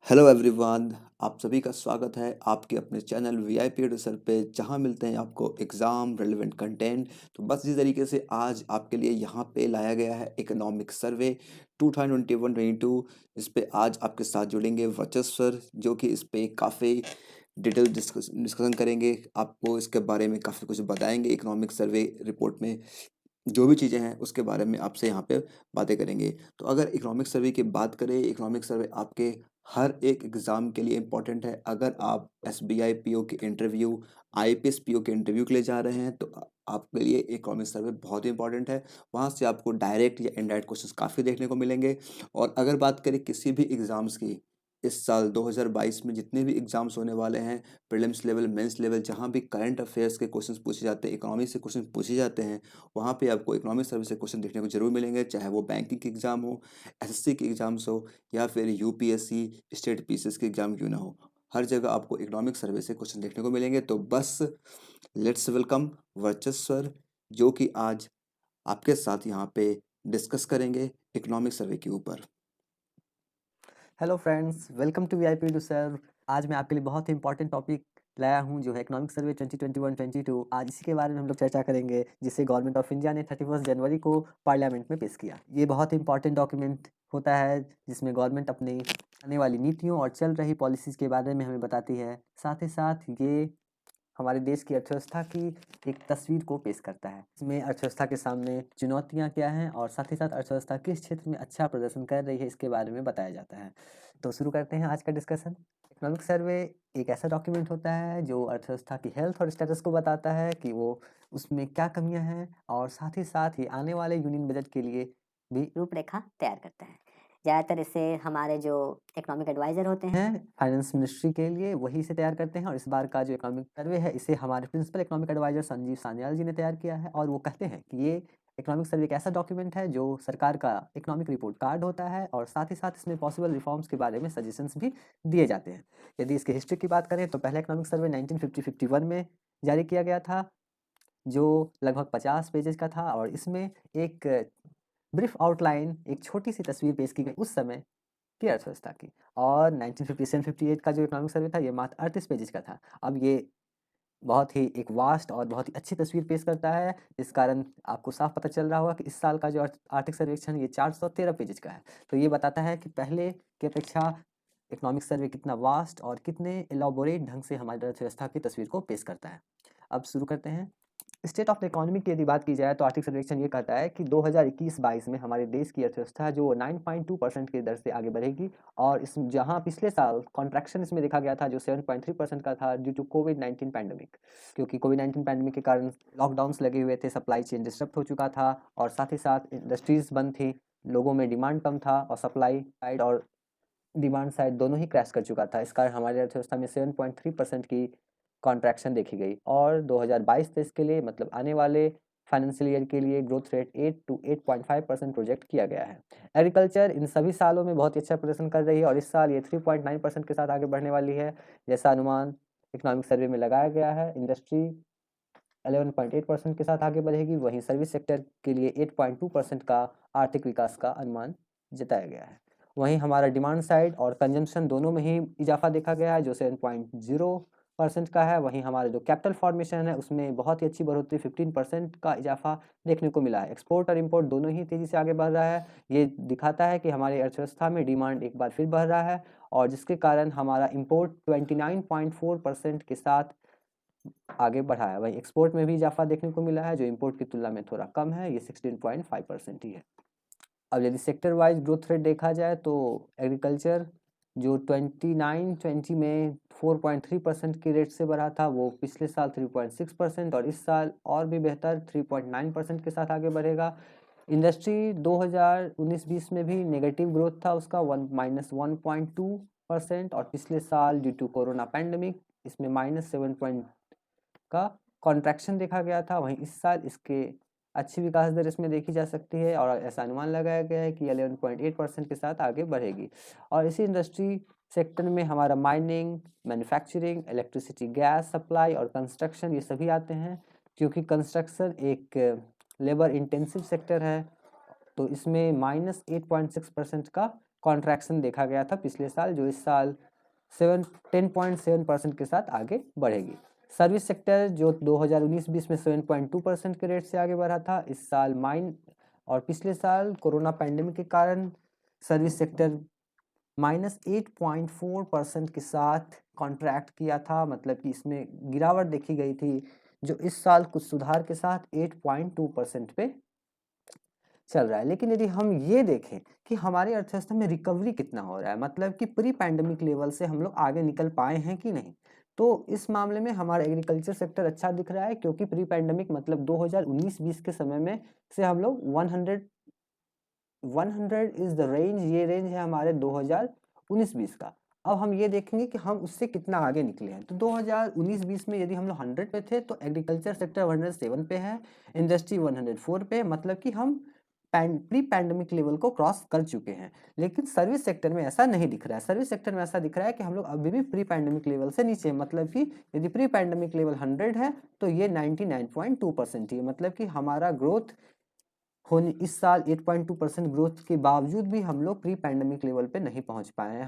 Hello everyone. आप सभी का स्वागत है आपके अपने चैनल वीआईपी एडुसर पे, जहां मिलते हैं आपको एग्ज़ाम रेलेवेंट कंटेंट। तो बस इसी तरीके से आज आपके लिए यहां पे लाया गया है इकोनॉमिक सर्वे 2021-22। इस पे आज आपके साथ जुड़ेंगे वर्चस्व सर, जो कि इस पे काफ़ी डिटेल डिस्कशन करेंगे, आपको इसके बारे में काफ़ी कुछ बताएंगे। इकोनॉमिक सर्वे रिपोर्ट में जो भी चीज़ें हैं उसके बारे में आपसे यहाँ पे बातें करेंगे। तो अगर इकोनॉमिक सर्वे की बात करें, इकोनॉमिक सर्वे आपके हर एक एग्ज़ाम के लिए इम्पोर्टेंट है। अगर आप एसबीआई पीओ के इंटरव्यू, आईपीएस पीओ के इंटरव्यू के लिए जा रहे हैं, तो आपके लिए इकोनॉमिक सर्वे बहुत ही इंपॉर्टेंट है। वहाँ से आपको डायरेक्ट या इनडायरेक्ट क्वेश्चंस काफ़ी देखने को मिलेंगे। और अगर बात करें किसी भी एग्ज़ाम्स की, इस साल 2022 में जितने भी एग्ज़ाम्स होने वाले हैं, प्रीलिम्स लेवल, मेंस लेवल, जहाँ भी करंट अफेयर्स के क्वेश्चंस पूछे जाते हैं, इकोनॉमी से क्वेश्चन पूछे जाते हैं, वहाँ पे आपको इकोनॉमिक सर्विस से क्वेश्चन देखने को जरूर मिलेंगे। चाहे वो बैंकिंग की एग्जाम हो, एसएससी की एग्जाम्स हो, या फिर यूपीएससी स्टेट पीसीएस की एग्जाम क्यों ना हो, हर जगह आपको इकोनॉमिक सर्वे से क्वेश्चन देखने को मिलेंगे। तो बस लेट्स वेलकम वर्चस्व सर, जो कि आज आपके साथ यहाँ पे डिस्कस करेंगे इकोनॉमिक सर्वे के ऊपर। Hello friends, welcome to VIP two sir. आज मैं आपके लिए बहुत ही इंपॉर्टेंट टॉपिक लाया हूं, जो है इकोनॉमिक सर्वे 2021-22। आज इसी के बारे में हम लोग चर्चा करेंगे, जिसे गवर्नमेंट ऑफ इंडिया ने 31 जनवरी को पार्लियामेंट में पेश किया। ये बहुत ही इंपॉर्टेंट डॉक्यूमेंट होता है, जिसमें गवर्नमेंट अपनी आने वाली नीतियों और चल रही पॉलिसीज़ के बारे में हमें बताती है। साथ ही साथ ये हमारे देश की अर्थव्यवस्था की एक तस्वीर को पेश करता है। इसमें अर्थव्यवस्था के सामने चुनौतियाँ क्या हैं और साथ ही साथ अर्थव्यवस्था किस क्षेत्र में अच्छा प्रदर्शन कर रही है, इसके बारे में बताया जाता है। तो शुरू करते हैं आज का डिस्कशन। इकोनॉमिक सर्वे एक ऐसा डॉक्यूमेंट होता है जो अर्थव्यवस्था की हेल्थ और स्टेटस को बताता है कि वो उसमें क्या कमियां हैं, और साथ ही साथ ही आने वाले यूनियन बजट के लिए भी रूपरेखा तैयार करता है। ज़्यादातर इसे हमारे जो इकोनॉमिक एडवाइज़र होते हैं, हैं फाइनेंस मिनिस्ट्री के लिए, वही इसे तैयार करते हैं। और इस बार का जो इकोनॉमिक सर्वे है, इसे हमारे principal economic adviser Sanjeev Sanyal ji ने तैयार किया है। और वो कहते हैं कि ये इकोनॉमिक सर्वे एक ऐसा डॉक्यूमेंट है जो सरकार का इकोनॉमिक रिपोर्ट कार्ड होता है, और साथ ही साथ इसमें पॉसिबल रिफॉर्म्स के बारे में सजेशंस भी दिए जाते हैं। यदि इसकी हिस्ट्री की बात करें, तो पहला इकोनॉमिक सर्वे 1950-51 में जारी किया गया था, जो लगभग 50 पेजेस का था। और इसमें एक ब्रीफ आउटलाइन, एक छोटी सी तस्वीर पेश की गई उस समय की अर्थव्यवस्था की। और 1957-58 का जो इकोनॉमिक सर्वे था, ये मात्र 38 पेजेस का था। अब ये बहुत ही एक वास्ट और बहुत ही अच्छी तस्वीर पेश करता है, इस कारण आपको साफ पता चल रहा होगा कि इस साल का जो आर्थिक सर्वेक्षण, ये 413 पेजेस का है। तो ये बताता है कि पहले की अपेक्षा इकोनॉमिक सर्वे कितना वास्ट और कितने एलॉबोरेट ढंग से हमारी अर्थव्यवस्था की तस्वीर को पेश करता है। अब शुरू करते हैं। स्टेट ऑफ द इकोनॉमी की यदि बात की जाए, तो आर्थिक सर्वेक्षण ये कहता है कि 2021-22 में हमारे देश की अर्थव्यवस्था जो 9.2% की दर से आगे बढ़ेगी। और इस जहां पिछले साल कॉन्ट्रैक्शन इसमें देखा गया था, जो 7.3% का था, ड्यू टू कोविड-19 पैंडेमिक। क्योंकि कोविड-19 पैंडेमिक के कारण लॉकडाउन्स लगे हुए थे, सप्लाई चेन डिस्टर्ब हो चुका था, और साथ ही साथ इंडस्ट्रीज बंद थी, लोगों में डिमांड कम था, और सप्लाई साइड और डिमांड साइड दोनों ही क्रैश कर चुका था। इस कारण हमारी अर्थव्यवस्था में 7.3% की कॉन्ट्रैक्शन देखी गई। और 2022-23 के लिए, मतलब आने वाले फाइनेंशियल ईयर के लिए, ग्रोथ रेट 8 टू 8.5% प्रोजेक्ट किया गया है। एग्रीकल्चर इन सभी सालों में बहुत ही अच्छा प्रदर्शन कर रही है, और इस साल ये 3.9% के साथ आगे बढ़ने वाली है, जैसा अनुमान इकोनॉमिक सर्वे में लगाया गया है। इंडस्ट्री 11.8% के साथ आगे बढ़ेगी, वहीं सर्विस सेक्टर के लिए 8.2% का आर्थिक विकास का अनुमान जताया गया है। वहीं हमारा डिमांड साइड और कंजम्पशन दोनों में ही इजाफा देखा गया है, जो 7.0% का है। वहीं हमारा जो कैपिटल फॉर्मेशन है, उसमें बहुत ही अच्छी बढ़ोतरी, 15% का इजाफा देखने को मिला है। एक्सपोर्ट और इम्पोर्ट दोनों ही तेज़ी से आगे बढ़ रहा है। ये दिखाता है कि हमारी अर्थव्यवस्था में डिमांड एक बार फिर बढ़ रहा है, और जिसके कारण हमारा इम्पोर्ट 29.4% के साथ आगे बढ़ा है। वहीं एक्सपोर्ट में भी इजाफा देखने को मिला है, जो इम्पोर्ट की तुलना में थोड़ा कम है, ये 16.5% ही है। अब यदि सेक्टर वाइज ग्रोथ रेट देखा जाए, तो एग्रीकल्चर जो 29-20 में 4.3% की रेट से बढ़ा था, वो पिछले साल 3.6%, और इस साल और भी बेहतर 3.9% के साथ आगे बढ़ेगा। इंडस्ट्री 2019-20 में भी नेगेटिव ग्रोथ था उसका, -1.2%, और पिछले साल ड्यू टू कोरोना पैंडेमिक इसमें -7 का कॉन्ट्रैक्शन देखा गया था। वहीं इस साल इसके अच्छी विकास दर इसमें देखी जा सकती है, और ऐसा अनुमान लगाया गया है कि 11.8% के साथ आगे बढ़ेगी। और इसी इंडस्ट्री सेक्टर में हमारा mining, manufacturing, electricity gas supply और कंस्ट्रक्शन, ये सभी आते हैं। क्योंकि कंस्ट्रक्शन एक लेबर इंटेंसिव सेक्टर है, तो इसमें -8.6% का कॉन्ट्रैक्शन देखा गया था पिछले साल, जो इस साल 10.7% के साथ आगे बढ़ेगी। सर्विस सेक्टर जो 2019-20 में 7.2% के रेट से आगे बढ़ा था, इस साल और पिछले साल कोरोना पैंडेमिक के कारण सर्विस सेक्टर -8.4% के साथ कॉन्ट्रैक्ट किया था, मतलब कि इसमें गिरावट देखी गई थी, जो इस साल कुछ सुधार के साथ 8.2% पे चल रहा है। लेकिन यदि हम ये देखें कि हमारी अर्थव्यवस्था में रिकवरी कितना हो रहा है, मतलब कि प्री पैंडेमिक लेवल से हम लोग आगे निकल पाए हैं कि नहीं, तो इस मामले में हमारा एग्रीकल्चर सेक्टर अच्छा दिख रहा है, क्योंकि प्री पैंडेमिक मतलब 2019-20 के समय में से हम लोग 100 इज द रेंज, ये रेंज है हमारे 2019-20 का। अब हम ये देखेंगे कि हम उससे कितना आगे निकले हैं। तो 2019-20 में यदि हम लोग 100 पे थे, तो एग्रीकल्चर सेक्टर 107 पे है, इंडस्ट्री 104 पे, मतलब कि हम प्री पैंडेमिक लेवल को क्रॉस कर चुके हैं। लेकिन सर्विस सेक्टर में ऐसा नहीं दिख रहा है। सर्विस सेक्टर में ऐसा दिख रहा है कि हम लोग अभी भी प्री पैंडेमिक लेवल से नीचे, मतलब कि यदि प्री पैंडेमिक लेवल 100 है तो ये 99.2% ही है, मतलब कि हमारा ग्रोथ होने इस साल 8.2% ग्रोथ के बावजूद भी हम लोग प्री पैंडेमिक लेवल पे नहीं पहुंच पाए हैं।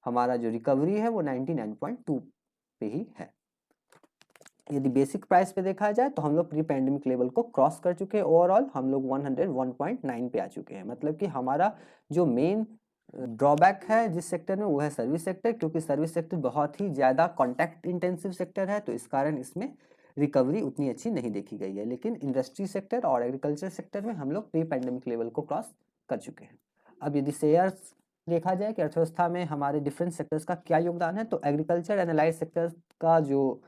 हमारा जो रिकवरी है वो 99.2 पे ही है। यदि बेसिक प्राइस पे देखा जाए तो हम लोग प्री पैंडेमिक लेवल को क्रॉस कर चुके हैं। ओवरऑल हम लोग 101.9 पे आ चुके हैं, मतलब कि हमारा जो मेन ड्रॉबैक है जिस सेक्टर में, वो है सर्विस सेक्टर, क्योंकि सर्विस सेक्टर बहुत ही ज़्यादा कॉन्टैक्ट इंटेंसिव सेक्टर है, तो इस कारण इसमें रिकवरी उतनी अच्छी नहीं देखी गई है। लेकिन इंडस्ट्री सेक्टर और एग्रीकल्चर सेक्टर में हम लोग प्री पैंडेमिक लेवल को क्रॉस कर चुके हैं। अब यदि शेयर्स देखा जाए कि अर्थव्यवस्था में हमारे डिफरेंट सेक्टर्स का क्या योगदान है, तो एग्रीकल्चर एनालाइज सेक्टर का जो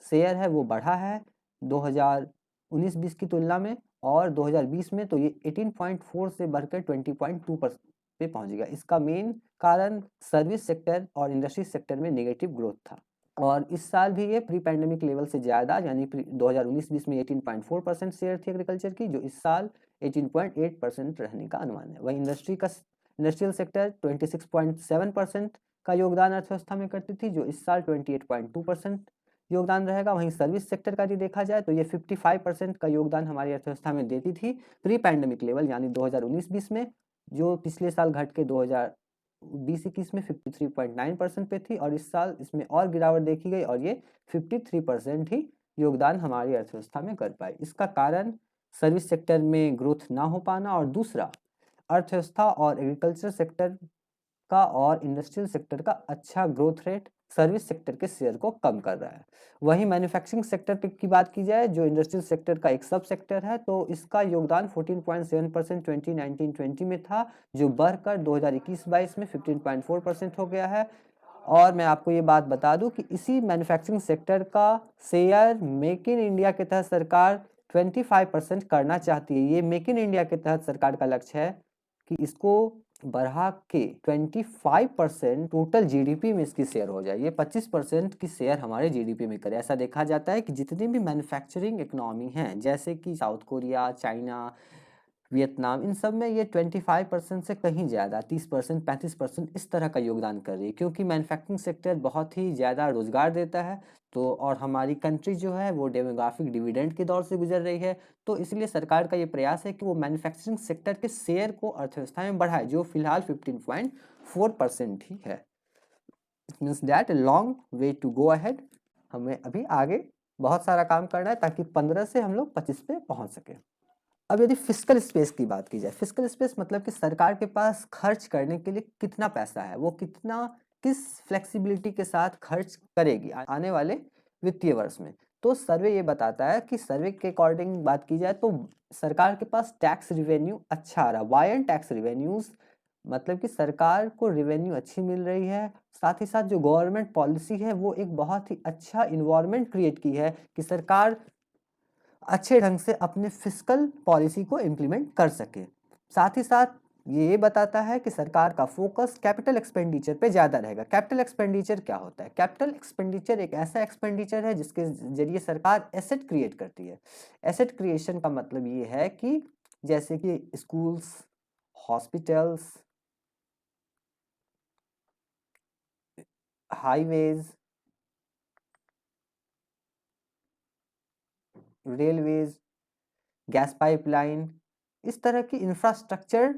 शेयर है वो बढ़ा है 2019-20 की तुलना में, और 2020 में तो ये 18.4 से बढ़कर 20.2 पे पहुंच गया। इसका मेन कारण सर्विस सेक्टर और इंडस्ट्री सेक्टर में नेगेटिव ग्रोथ था, और इस साल भी ये प्री पैंडेमिक लेवल से ज़्यादा, यानी 2019-20 में 18.4% शेयर थी एग्रीकल्चर की, जो इस साल 18.8% रहने का अनुमान है। वहीं इंडस्ट्रियल सेक्टर 26.7% का योगदान अर्थव्यवस्था में करती थी, जो इस साल 28.2% योगदान रहेगा। वहीं सर्विस सेक्टर का यदि देखा जाए तो ये 55% का योगदान हमारी अर्थव्यवस्था में देती थी प्री पैंडेमिक लेवल, यानी 2019-20 में, जो पिछले साल घट के 2020-21 में 53.9% पे थी, और इस साल इसमें और गिरावट देखी गई और ये 53% ही योगदान हमारी अर्थव्यवस्था में कर पाई। इसका कारण सर्विस सेक्टर में ग्रोथ ना हो पाना, और दूसरा अर्थव्यवस्था और एग्रीकल्चर सेक्टर का और इंडस्ट्रियल सेक्टर का अच्छा ग्रोथ रेट सर्विस सेक्टर के शेयर को कम कर रहा है। वहीं मैन्युफैक्चरिंग सेक्टर की बात की जाए, जो इंडस्ट्रियल सेक्टर का एक सब सेक्टर है, तो इसका योगदान 14.7% 2019-20 में था, जो बढ़कर 2021-22 में 15.4% हो गया है। और मैं आपको ये बात बता दूं कि इसी मैन्युफैक्चरिंग सेक्टर का शेयर मेक इन इंडिया के तहत सरकार 25% करना चाहती है। ये मेक इन इंडिया के तहत सरकार का लक्ष्य है कि इसको बढ़ा के 25% टोटल जीडीपी में इसकी शेयर हो जाए, ये 25% की शेयर हमारे जीडीपी में करे। ऐसा देखा जाता है कि जितनी भी मैन्युफैक्चरिंग इकोनॉमी हैं, जैसे कि साउथ कोरिया, चाइना, वियतनाम, इन सब में ये 25% से कहीं ज़्यादा 30%, 35% इस तरह का योगदान कर रही है, क्योंकि मैन्युफैक्चरिंग सेक्टर बहुत ही ज़्यादा रोजगार देता है। तो और हमारी कंट्री जो है वो डेमोग्राफिक डिविडेंड के दौर से गुजर रही है, तो इसलिए सरकार का ये प्रयास है कि वो मैन्युफैक्चरिंग सेक्टर के शेयर को अर्थव्यवस्था में बढ़ाए, जो फिलहाल 15.4% ही है। Means that long way to go ahead, हमें अभी आगे बहुत सारा काम करना है ताकि 15 से हम लोग 25 पे पहुंच सके। अब यदि फिस्कल स्पेस की बात की जाए, फिस्कल स्पेस मतलब कि सरकार के पास खर्च करने के लिए कितना पैसा है, वो किस फ्लेक्सिबिलिटी के साथ खर्च करेगी आने वाले वित्तीय वर्ष में। तो सर्वे ये बताता है कि सर्वे के अकॉर्डिंग बात की जाए तो सरकार के पास टैक्स रिवेन्यू अच्छा आ रहा है, वायन टैक्स रिवेन्यूज, मतलब कि सरकार को रिवेन्यू अच्छी मिल रही है। साथ ही साथ जो गवर्नमेंट पॉलिसी है वो एक बहुत ही अच्छा इन्वायरमेंट क्रिएट की है कि सरकार अच्छे ढंग से अपने फिस्कल पॉलिसी को इम्प्लीमेंट कर सके। साथ ही साथ ये बताता है कि सरकार का फोकस कैपिटल एक्सपेंडिचर पे ज़्यादा रहेगा। कैपिटल एक्सपेंडिचर क्या होता है? कैपिटल एक्सपेंडिचर एक ऐसा एक्सपेंडिचर है जिसके जरिए सरकार एसेट क्रिएट करती है। एसेट क्रिएशन का मतलब ये है कि जैसे कि schools, hospitals, highways, railways, gas pipeline, इस तरह की इंफ्रास्ट्रक्चर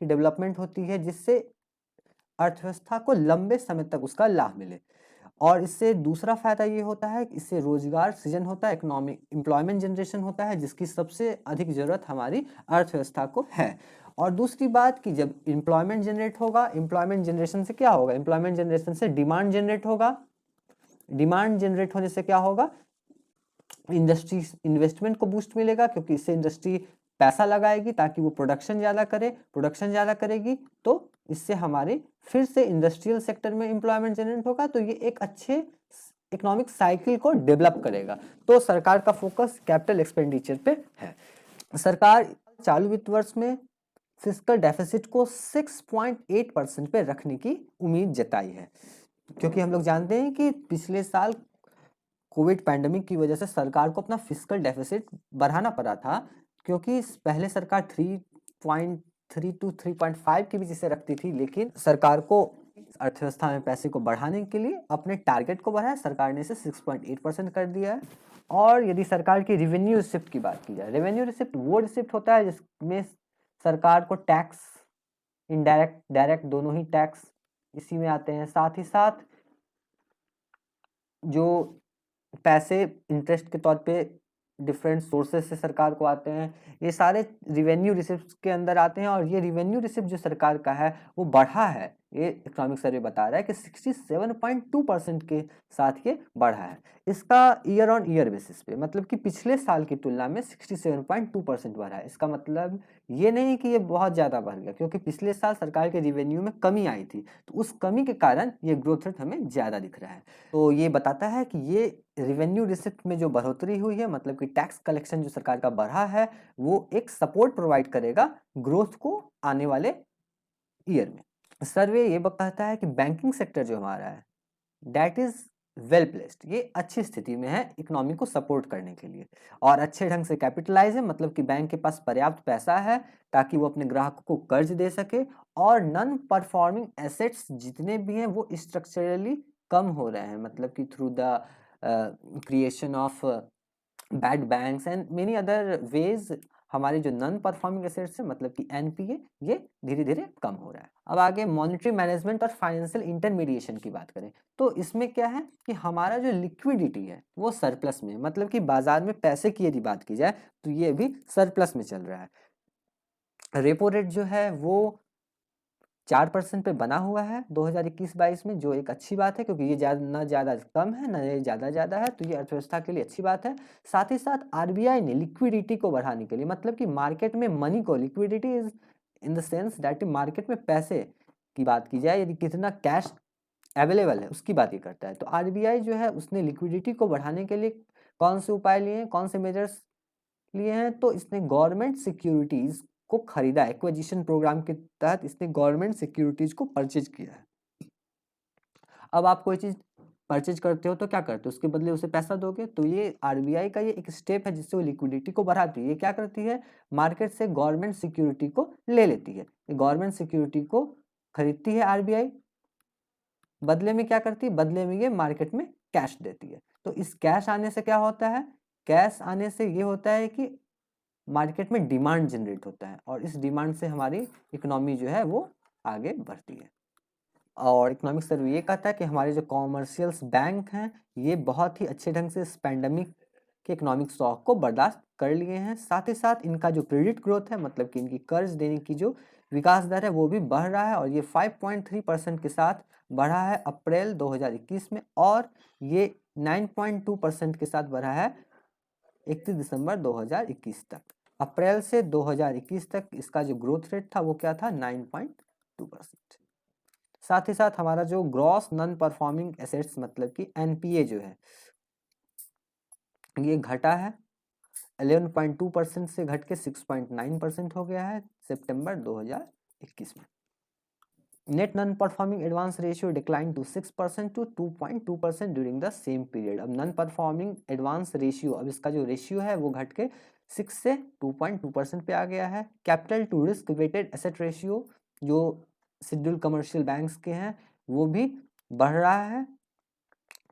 की डेवलपमेंट होती है जिससे अर्थव्यवस्था को लंबे समय तक उसका लाभ मिले। और इससे दूसरा फायदा ये होता है कि इससे रोजगार सृजन होता है, इकोनॉमिक एम्प्लॉयमेंट जनरेशन होता है, जिसकी सबसे अधिक जरूरत हमारी अर्थव्यवस्था को है। और दूसरी बात कि जब एम्प्लॉयमेंट जनरेट होगा, एम्प्लॉयमेंट जनरेशन से क्या होगा, एम्प्लॉयमेंट जनरेशन से डिमांड जनरेट होगा, डिमांड जनरेट होने से क्या होगा, इंडस्ट्री इन्वेस्टमेंट को बूस्ट मिलेगा, क्योंकि इससे इंडस्ट्री पैसा लगाएगी ताकि वो प्रोडक्शन ज़्यादा करे, प्रोडक्शन ज़्यादा करेगी तो इससे हमारे फिर से इंडस्ट्रियल सेक्टर में एम्प्लॉयमेंट जनरेट होगा, तो ये एक अच्छे इकोनॉमिक साइकिल को डेवलप करेगा। तो सरकार का फोकस कैपिटल एक्सपेंडिचर पे है। सरकार चालू वित्त वर्ष में फिस्कल डेफिसिट को 6.8% पे रखने की उम्मीद जताई है, क्योंकि हम लोग जानते हैं कि पिछले साल कोविड पैंडेमिक की वजह से सरकार को अपना फिस्कल डेफिसिट बढ़ाना पड़ा था, क्योंकि पहले सरकार 3.3 to 3.5 के बीच इसे रखती थी, लेकिन सरकार को अर्थव्यवस्था में पैसे को बढ़ाने के लिए अपने टारगेट को बढ़ाया, सरकार ने इसे 6.8% कर दिया है। और यदि सरकार की रेवेन्यू रिसिप्ट की बात की जाए, रेवेन्यू रिसिप्ट वो रिसिप्ट होता है जिसमें सरकार को टैक्स, इनडायरेक्ट डायरेक्ट दोनों ही टैक्स इसी में आते हैं, साथ ही साथ जो पैसे इंटरेस्ट के तौर पे डिफरेंट सोर्सेस से सरकार को आते हैं, ये सारे रिवेन्यू रिसिप्ट के अंदर आते हैं। और ये रिवेन्यू रिसिप्ट जो सरकार का है वो बढ़ा है, ये इकोनॉमिक सर्वे बता रहा है कि 67.2% के साथ ये बढ़ा है। इसका ईयर ऑन ईयर बेसिस पे, मतलब कि पिछले साल की तुलना में 67.2% बढ़ा है। इसका मतलब ये नहीं कि ये बहुत ज़्यादा बढ़ गया, क्योंकि पिछले साल सरकार के रिवेन्यू में कमी आई थी, तो उस कमी के कारण ये ग्रोथ रेट हमें ज़्यादा दिख रहा है। तो ये बताता है कि ये रेवेन्यू रिसिप्ट में जो बढ़ोतरी हुई है, मतलब कि टैक्स कलेक्शन जो सरकार का बढ़ा है, वो एक सपोर्ट प्रोवाइड करेगा ग्रोथ को आने वाले ईयर में। सर्वे ये कहता है कि बैंकिंग सेक्टर जो हमारा है दैट इज वेल प्लेस्ड, ये अच्छी स्थिति में है इकोनॉमी को सपोर्ट करने के लिए, और अच्छे ढंग से कैपिटलाइज है, मतलब कि बैंक के पास पर्याप्त पैसा है ताकि वो अपने ग्राहकों को कर्ज दे सके। और नॉन परफॉर्मिंग एसेट्स जितने भी हैं वो स्ट्रक्चरली कम हो रहे हैं, मतलब कि through the creation of bad banks and many other ways हमारे जो नॉन परफॉर्मिंग एसेट्स है, मतलब कि एनपीए, ये धीरे धीरे कम हो रहा है। अब आगे मॉनेटरी मैनेजमेंट और फाइनेंशियल इंटरमीडिएशन की बात करें तो इसमें क्या है कि हमारा जो लिक्विडिटी है वो सरप्लस में, मतलब कि बाजार में पैसे की यदि बात की जाए तो ये भी सरप्लस में चल रहा है। रेपो रेट जो है वो 4% पे बना हुआ है 2021-22 में, जो एक अच्छी बात है, क्योंकि ये ना ज़्यादा कम है ना ये ज़्यादा है, तो ये अर्थव्यवस्था के लिए अच्छी बात है। साथ ही साथ आरबीआई ने लिक्विडिटी को बढ़ाने के लिए, मतलब कि मार्केट में मनी को, liquidity is in the sense that market में पैसे की बात की जाए, यदि कितना कैश अवेलेबल है उसकी बात ही करता है। तो आरबीआई जो है उसने लिक्विडिटी को बढ़ाने के लिए कौन से उपाय लिए हैं, कौन से मेजर्स लिए हैं, तो इसने गवर्नमेंट सिक्योरिटीज को खरीदा, एक्विजिशन प्रोग्राम के तहत इसने गवर्नमेंट सिक्योरिटीज को परचेज किया है। अब आप कोई चीज परचेज करते हो तो क्या करते हो, उसके बदले उसे पैसा दोगे, तो ये आरबीआई का ये एक स्टेप है जिससे वो लिक्विडिटी को बढ़ाती है। ये क्या करती है, मार्केट से गवर्नमेंट सिक्योरिटी को ले लेती है, गवर्नमेंट सिक्योरिटी को खरीदती है आरबीआई, बदले में क्या करती है, बदले में ये मार्केट में कैश देती है। तो इस कैश आने से क्या होता है, कैश आने से ये होता है कि मार्केट में डिमांड जनरेट होता है, और इस डिमांड से हमारी इकोनॉमी जो है वो आगे बढ़ती है। और इकोनॉमिक सर्वे ये कहता है कि हमारे जो कॉमर्शियल्स बैंक हैं ये बहुत ही अच्छे ढंग से इस पैंडमिक के इकोनॉमिक शॉक को बर्दाश्त कर लिए हैं। साथ ही साथ इनका जो क्रेडिट ग्रोथ है, मतलब कि इनकी कर्ज देने की जो विकास दर है वो भी बढ़ रहा है, और ये 5.3% के साथ बढ़ा है अप्रैल 2021 में, और ये 9.2% के साथ बढ़ा है 31 दिसंबर 2021 तक। अप्रैल से 2021 तक इसका जो ग्रोथ रेट था वो क्या था, 9.2%। साथ ही साथ हमारा जो ग्रॉस नॉन परफॉर्मिंग एसेट्स, मतलब कि एनपीए जो है ये घटा है, 11.2% से घट के 6.9% हो गया है सितंबर 2021 में। Net non performing advance ratio decline to 6% to 2.2% during the same period. अब नॉन परफॉर्मिंग एडवांस रेशियो, अब इसका जो रेशियो है वो घट के 6 से 2.2% पे आ गया है। Capital to risk weighted asset ratio जो शेड्यूल कमर्शियल बैंक्स के हैं वो भी बढ़ रहा है,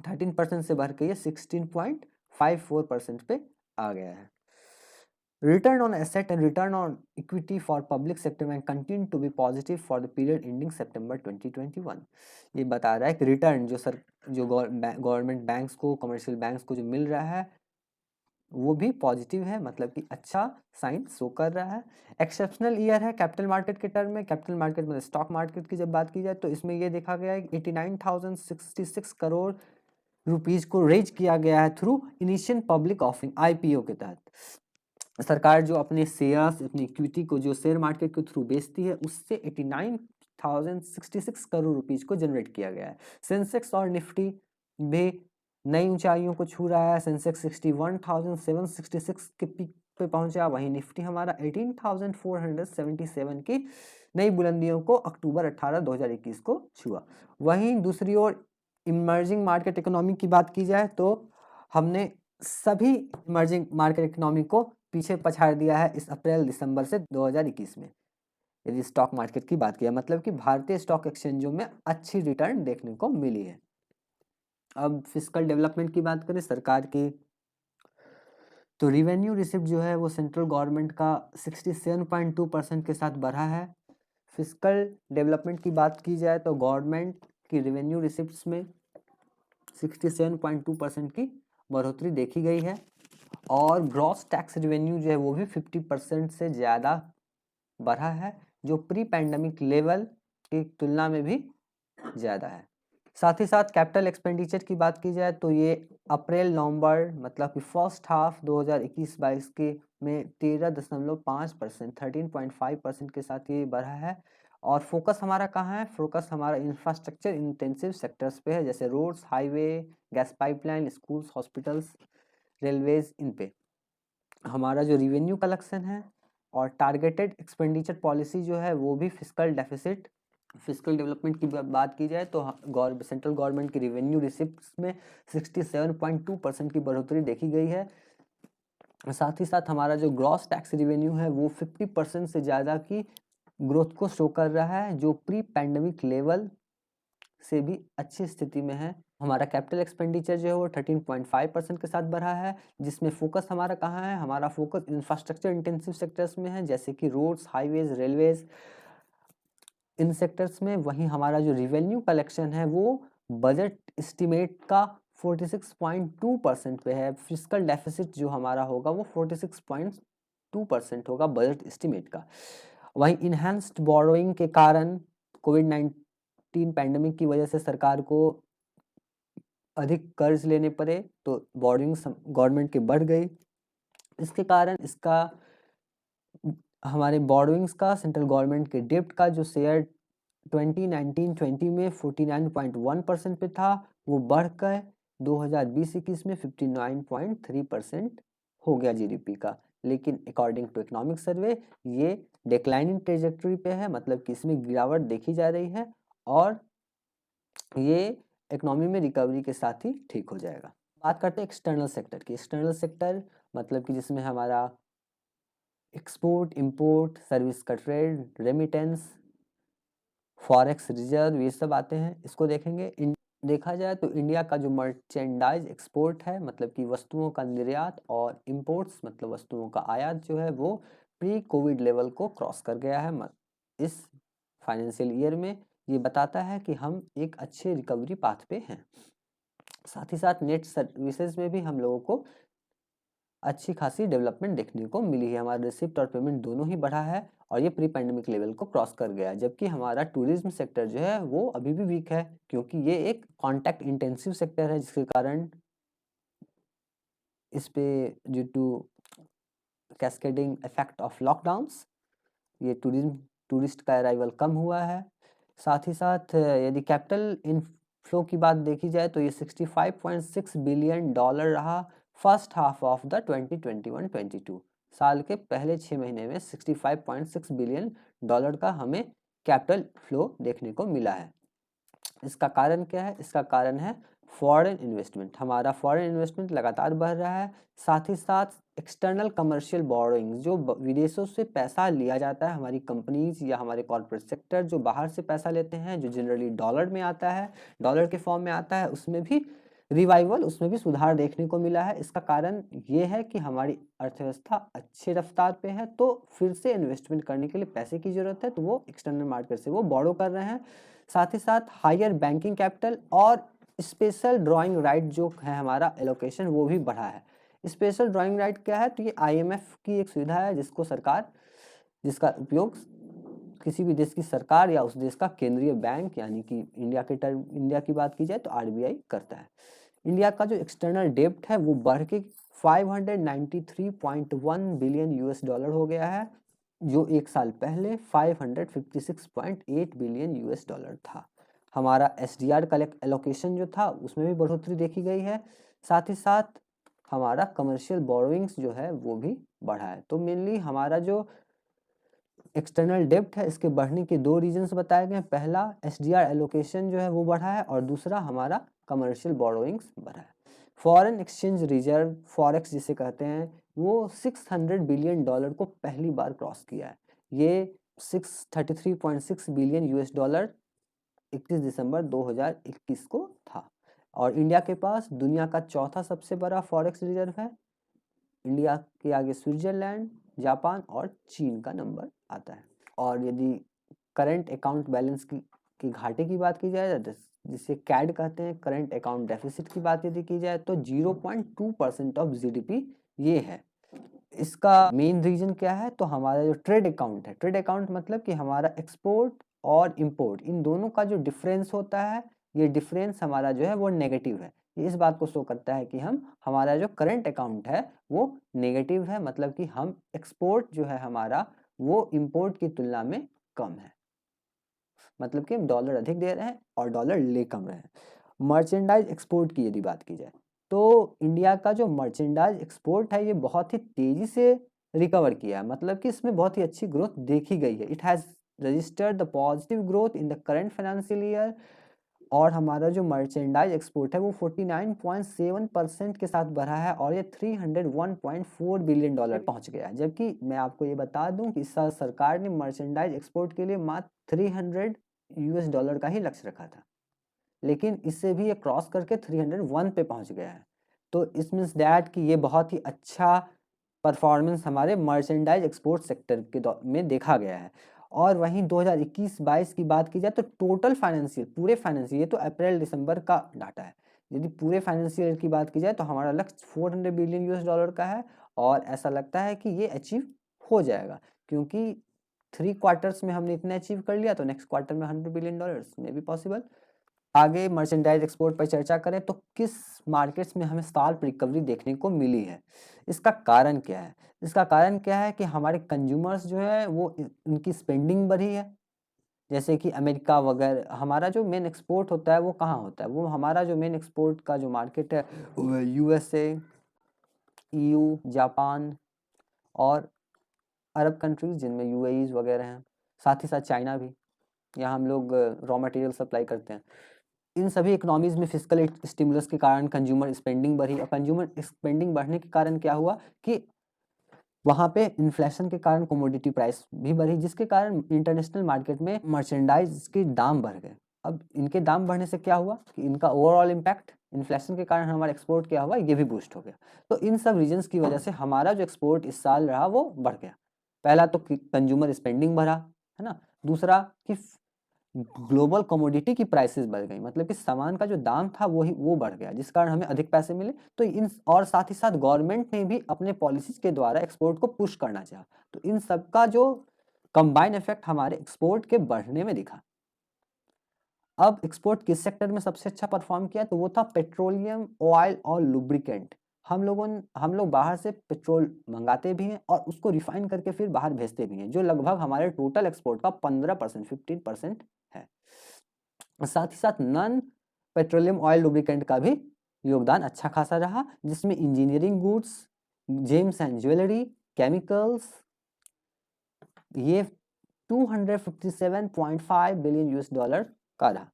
13% से बढ़ के ये 16.54% पे आ गया है। Return on asset and return on equity for public sector में continue to be positive for the period ending September 2021। ये बता रहा है कि रिटर्न जो गवर्नमेंट बैंक्स को, कमर्शियल बैंक्स को जो मिल रहा है वो भी पॉजिटिव है, मतलब कि अच्छा साइन शो कर रहा है। एक्सेप्शनल ईयर है कैपिटल मार्केट के टर्म में। कैपिटल मार्केट में स्टॉक मार्केट की जब बात की जाए तो इसमें ये देखा गया है कि 89,066 करोड़ रुपीज को रेज किया गया है through initial public offering, IPO के तहत। सरकार जो अपने शेयर्स, अपनी इक्विटी को जो शेयर मार्केट के थ्रू बेचती है उससे 89,066 करोड़ रुपीज को जनरेट किया गया है। सेंसेक्स और निफ्टी भी नई ऊंचाइयों को छू रहा है। सेंसेक्स 61,766 के पीक पे पहुंचा, वहीं निफ्टी हमारा 18,477 की नई बुलंदियों को अक्टूबर 18, 2021 को छुआ। वहीं दूसरी ओर इमर्जिंग मार्केट इकोनॉमी की बात की जाए तो हमने सभी इमर्जिंग मार्केट इकोनॉमी को पीछे पछाड़ दिया है इस अप्रैल दिसंबर से 2021 में। यदि स्टॉक मार्केट की बात किया, मतलब कि भारतीय स्टॉक एक्सचेंजों में अच्छी रिटर्न देखने को मिली है। अब फिस्कल डेवलपमेंट की बात करें सरकार की, तो रिवेन्यू रिसिप्ट जो है वो सेंट्रल गवर्नमेंट का 67.2% के साथ बढ़ा है। फिस्कल डेवलपमेंट की बात की जाए तो गवर्नमेंट की रिवेन्यू रिसिप्ट्स में 67.2% की बढ़ोतरी देखी गई है और ग्रॉस टैक्स रिवेन्यू जो है वो भी 50% से ज़्यादा बढ़ा है, जो प्री पैंडमिक लेवल की तुलना में भी ज़्यादा है। साथ ही साथ कैपिटल एक्सपेंडिचर की बात की जाए तो ये अप्रैल नवंबर, मतलब कि फर्स्ट हाफ 2021-22 के में 13.5%, 13.5% के साथ ये बढ़ा है। और फोकस हमारा कहाँ है? फोकस हमारा इंफ्रास्ट्रक्चर इंटेंसिव सेक्टर्स पे है, जैसे roads, highway, gas pipeline, schools, hospitals, railways, इन पे। हमारा जो रिवेन्यू कलेक्शन है और टारगेटेड एक्सपेंडिचर पॉलिसी जो है वो भी फिस्कल डेफिसिट, फिस्कल डेवलपमेंट की बात की जाए तो सेंट्रल गवर्नमेंट की रिवेन्यू रिसिप्ट्स में 67.2% की बढ़ोतरी देखी गई है। साथ ही साथ हमारा जो ग्रॉस टैक्स रिवेन्यू है वो 50% से ज़्यादा की ग्रोथ को शो कर रहा है, जो प्री पैंडमिक लेवल से भी अच्छी स्थिति में है। हमारा कैपिटल एक्सपेंडिचर जो है वो 13.5% के साथ बढ़ा है, जिसमें फोकस हमारा कहाँ है? हमारा फोकस इंफ्रास्ट्रक्चर इंटेंसिव सेक्टर्स में है, जैसे कि रोड्स, हाईवेज, रेलवेज, इन सेक्टर्स में। वहीं हमारा जो रिवेन्यू कलेक्शन है वो बजट एस्टिमेट का 46.2% पे है। फिस्कल डेफिसिट जो हमारा होगा वो 46.2% होगा बजट एस्टिमेट का। वहीं इनहेंस्ड बोरोइंग के कारण कोविड-19 पैंडेमिक की वजह से सरकार को अधिक कर्ज लेने पड़े, तो बोरोइंग्स गवर्नमेंट की बढ़ गई। इसके कारण इसका हमारे बोरोइंग्स का, सेंट्रल गवर्नमेंट के डेब्ट का जो शेयर 2019-20 में 49.1% पे था, वो बढ़कर 2020-21 में 59.3% हो गया जीडीपी का। लेकिन अकॉर्डिंग टू इकोनॉमिक सर्वे ये डिक्लाइनिंग ट्रेजेक्टरी पे है, मतलब कि इसमें गिरावट देखी जा रही है और ये इकोनॉमी में रिकवरी के साथ ही ठीक हो जाएगा। बात करते हैं एक्सटर्नल सेक्टर की। एक्सटर्नल सेक्टर मतलब कि जिसमें हमारा एक्सपोर्ट, इंपोर्ट, सर्विस का ट्रेड, रेमिटेंस, फॉरेक्स रिजर्व, ये सब आते हैं। इसको देखेंगे। देखा जाए तो इंडिया का जो मर्चेंडाइज एक्सपोर्ट है, मतलब कि वस्तुओं का निर्यात, और इंपोर्ट्स मतलब वस्तुओं का आयात जो है वो प्री कोविड लेवल को क्रॉस कर गया है इस फाइनेंशियल ईयर में। ये बताता है कि हम एक अच्छे रिकवरी पाथ पे हैं। साथ ही साथ नेट सर्विसेज में भी हम लोगों को अच्छी खासी डेवलपमेंट देखने को मिली है। हमारा रिसिप्ट और पेमेंट दोनों ही बढ़ा है और ये प्री पैंडेमिक लेवल को क्रॉस कर गया, जबकि हमारा टूरिज्म सेक्टर जो है वो अभी भी वीक है, क्योंकि ये एक कॉन्टैक्ट इंटेंसिव सेक्टर है, जिसके कारण इस पे due to cascading effect of lockdowns ये टूरिस्ट का अराइवल कम हुआ है। साथ ही साथ यदि कैपिटल इनफ्लो की बात देखी जाए तो ये $65.6 बिलियन रहा फर्स्ट हाफ ऑफ द 2021-22 साल के पहले 6 महीने में। 65.6 बिलियन डॉलर का हमें कैपिटल फ्लो देखने को मिला है। इसका कारण क्या है? इसका कारण है फॉरेन इन्वेस्टमेंट। हमारा फॉरेन इन्वेस्टमेंट लगातार बढ़ रहा है। साथ ही साथ एक्सटर्नल कमर्शियल बोरोइंग, जो विदेशों से पैसा लिया जाता है, हमारी कंपनीज या हमारे कॉर्पोरेट सेक्टर जो बाहर से पैसा लेते हैं, जो जनरली डॉलर में आता है, डॉलर के फॉर्म में आता है, उसमें भी रिवाइवल, उसमें भी सुधार देखने को मिला है। इसका कारण ये है कि हमारी अर्थव्यवस्था अच्छी रफ्तार पे है, तो फिर से इन्वेस्टमेंट करने के लिए पैसे की ज़रूरत है, तो वो एक्सटर्नल मार्केट से वो बोरो कर रहे हैं। साथ ही साथ हायर बैंकिंग कैपिटल और स्पेशल ड्राइंग राइट जो है हमारा एलोकेशन, वो भी बढ़ा है। स्पेशल ड्राइंग राइट क्या है? तो ये IMF की एक सुविधा है जिसका उपयोग किसी भी देश की सरकार या उस देश का केंद्रीय बैंक, यानी कि इंडिया की बात की जाए तो RBI करता है। इंडिया का जो एक्सटर्नल डेब्ट है वो बढ़ के 593.1 बिलियन US डॉलर हो गया है, जो एक साल पहले 556.8 बिलियन US डॉलर था। हमारा SDR का एलोकेशन जो था उसमें भी बढ़ोतरी देखी गई है। साथ ही साथ हमारा कमर्शियल बोरोइंग्स जो है वो भी बढ़ा है। तो मेनली हमारा जो एक्सटर्नल डेब्ट है इसके बढ़ने के दो रीजंस बताए गए हैं। पहला, SDR एलोकेशन जो है वो बढ़ा है, और दूसरा हमारा कमर्शियल बोरोइंग्स बढ़ा है। फॉरेन एक्सचेंज रिजर्व, फॉरेक्स जिसे कहते हैं, वो 600 बिलियन डॉलर को पहली बार क्रॉस किया है। ये 633.6 बिलियन US डॉलर 31 दिसंबर 2021 को था। और इंडिया के पास दुनिया का चौथा सबसे बड़ा फॉरेक्स रिजर्व है। इंडिया के आगे स्विट्जरलैंड, जापान और चीन का नंबर आता है। और यदि करंट अकाउंट बैलेंस की घाटे की बात की जाए, जिसे कैड कहते हैं, करंट अकाउंट डेफिसिट की बात यदि की जाए, तो 0.2% ऑफ GDP ये है। इसका मेन रीजन क्या है? तो हमारा जो ट्रेड अकाउंट है, ट्रेड अकाउंट मतलब कि हमारा एक्सपोर्ट और इंपोर्ट, इन दोनों का जो डिफरेंस होता है, ये डिफरेंस हमारा जो है वो नेगेटिव है। ये इस बात को शो करता है कि हमारा जो करंट अकाउंट है वो नेगेटिव है, मतलब कि हम एक्सपोर्ट जो है हमारा वो इंपोर्ट की तुलना में कम है, मतलब कि हम डॉलर अधिक दे रहे हैं और डॉलर ले कम रहे हैं। मर्चेंडाइज एक्सपोर्ट की यदि बात की जाए, तो इंडिया का जो मर्चेंडाइज एक्सपोर्ट है ये बहुत ही तेजी से रिकवर किया है, मतलब कि इसमें बहुत ही अच्छी ग्रोथ देखी गई है। It has registered the positive growth in the current financial year, और हमारा जो मर्चेंडाइज एक्सपोर्ट है वो 49.7% के साथ बढ़ा है, और ये 301.4 बिलियन डॉलर पहुंच गया है। जबकि मैं आपको ये बता दूं कि इस साल सरकार ने मर्चेंडाइज एक्सपोर्ट के लिए मात्र 300 US डॉलर का ही लक्ष्य रखा था, लेकिन इससे भी ये क्रॉस करके 301 पे पहुंच गया है। तो इट मीन्स दैट कि ये बहुत ही अच्छा परफॉर्मेंस हमारे मर्चेंडाइज एक्सपोर्ट सेक्टर में देखा गया है। और वहीं 2021-22 की बात की जाए तो टोटल पूरे फाइनेंशियल, ये तो अप्रैल दिसंबर का डाटा है, यदि पूरे फाइनेंशियल ईयर की बात की जाए तो हमारा लक्ष्य 400 बिलियन US डॉलर का है, और ऐसा लगता है कि ये अचीव हो जाएगा, क्योंकि 3 क्वार्टर्स में हमने इतना अचीव कर लिया, तो नेक्स्ट क्वार्टर में 100 बिलियन डॉलर्स में भी पॉसिबल। आगे मर्चेंडाइज एक्सपोर्ट पर चर्चा करें तो किस मार्केट्स में हमें शार्प रिकवरी देखने को मिली है, इसका कारण क्या है? इसका कारण क्या है कि हमारे कंज्यूमर्स जो है वो उनकी स्पेंडिंग बढ़ी है। जैसे कि अमेरिका वगैरह, हमारा जो मेन एक्सपोर्ट होता है वो कहाँ होता है? वो हमारा जो मेन एक्सपोर्ट का जो मार्केट है वो है USA, EU, जापान और अरब कंट्रीज जिनमें UAE वगैरह हैं, साथ ही साथ चाइना भी। यहाँ हम लोग रॉ मटेरियल सप्लाई करते हैं। इन सभी इकोनॉमीज में फिस्कल स्टिमुलस के कारण कंज्यूमर स्पेंडिंग बढ़ी, और कंज्यूमर स्पेंडिंग बढ़ने के कारण क्या हुआ कि वहाँ पे इन्फ्लेशन के कारण कमोडिटी प्राइस भी बढ़ी, जिसके कारण इंटरनेशनल मार्केट में मर्चेंडाइज के दाम बढ़ गए। अब इनके दाम बढ़ने से क्या हुआ कि इनका ओवरऑल इम्पैक्ट इन्फ्लेशन के कारण हमारा एक्सपोर्ट क्या हुआ, ये भी बूस्ट हो गया। तो इन सब रीजंस की वजह से हमारा जो एक्सपोर्ट इस साल रहा वो बढ़ गया। पहला तो कंज्यूमर स्पेंडिंग बढ़ा, है ना। दूसरा कि ग्लोबल कमोडिटी की प्राइसेस बढ़ गई, मतलब कि सामान का जो दाम था वो बढ़ गया, जिस कारण हमें अधिक पैसे मिले। तो इन और साथ ही साथ गवर्नमेंट ने भी अपने पॉलिसीज के द्वारा एक्सपोर्ट को पुश करना चाहा, तो इन सब का जो कंबाइन इफेक्ट हमारे एक्सपोर्ट के बढ़ने में दिखा। अब एक्सपोर्ट किस सेक्टर में सबसे अच्छा परफॉर्म किया, तो वो था पेट्रोलियम, ऑयल और लुब्रिकेंट। हम लोग बाहर से पेट्रोल मंगाते भी हैं और उसको रिफाइन करके फिर बाहर भेजते भी हैं, जो लगभग हमारे टोटल एक्सपोर्ट का 15% 15% है। साथ ही साथ नॉन पेट्रोलियम ऑयल लुब्रिकेंट का भी योगदान अच्छा खासा रहा, जिसमें engineering goods, James and jewellery, chemicals, ये 257.5 बिलियन US डॉलर का रहा।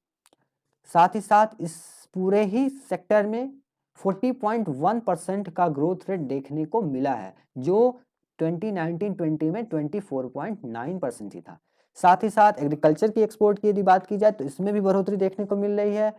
साथ ही साथ इस पूरे ही सेक्टर में 40.1% का ग्रोथ रेट देखने को मिला है, जो 2019-20 में 24.9% ही था। साथ ही साथ एग्रीकल्चर की एक्सपोर्ट की यदि बात की जाए तो इसमें भी बढ़ोतरी देखने को मिल रही है।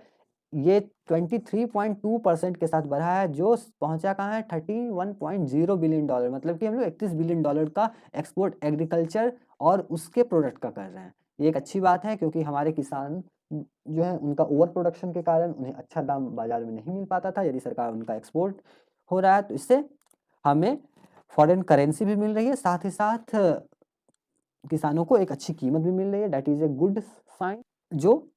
ये 23.2% के साथ बढ़ा है, जो पहुंचा कहाँ है 31.0 बिलियन डॉलर, मतलब कि हम लोग 31 बिलियन डॉलर का एक्सपोर्ट एग्रीकल्चर और उसके प्रोडक्ट का कर रहे हैं। ये एक अच्छी बात है, क्योंकि हमारे किसान जो है उनका ओवर प्रोडक्शन के कारण उन्हें अच्छा दाम बाजार में नहीं मिल पाता था। यदि सरकार उनका एक्सपोर्ट हो रहा है तो इससे हमें फॉरेन करेंसी भी मिल रही है, साथ ही साथ किसानों को एक अच्छी कीमत भी मिल रही है। That is a good sign. जो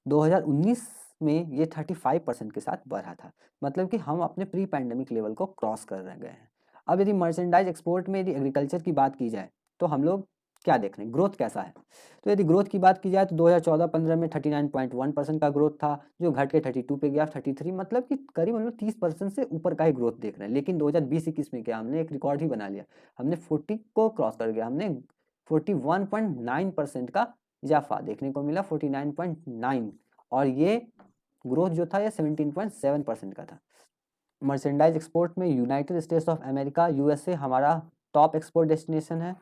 2019 में ये 35% के साथ बढ़ा था, मतलब कि हम अपने प्री पैंडेमिक लेवल को क्रॉस कर रह गए हैं। अब यदि मर्चेंडाइज एक्सपोर्ट में यदि एग्रीकल्चर की बात की जाए तो हम लोग क्या देख रहे हैं, ग्रोथ कैसा है। तो यदि ग्रोथ की बात की जाए तो 2014-15 में 39.1% का ग्रोथ था, जो घट के 32 पे गया 33, मतलब कि करीब हम लोग 30% से ऊपर का ही ग्रोथ देख रहे हैं। लेकिन 2020-21 में क्या हमने एक रिकॉर्ड ही बना लिया, हमने 40 को क्रॉस कर गया, हमने 41.9% का इजाफा देखने को मिला, 49.9, और ये ग्रोथ जो था ये 17.7% का था। मर्चेंडाइज एक्सपोर्ट में United states of America USA हमारा टॉप एक्सपोर्ट डेस्टिनेशन है,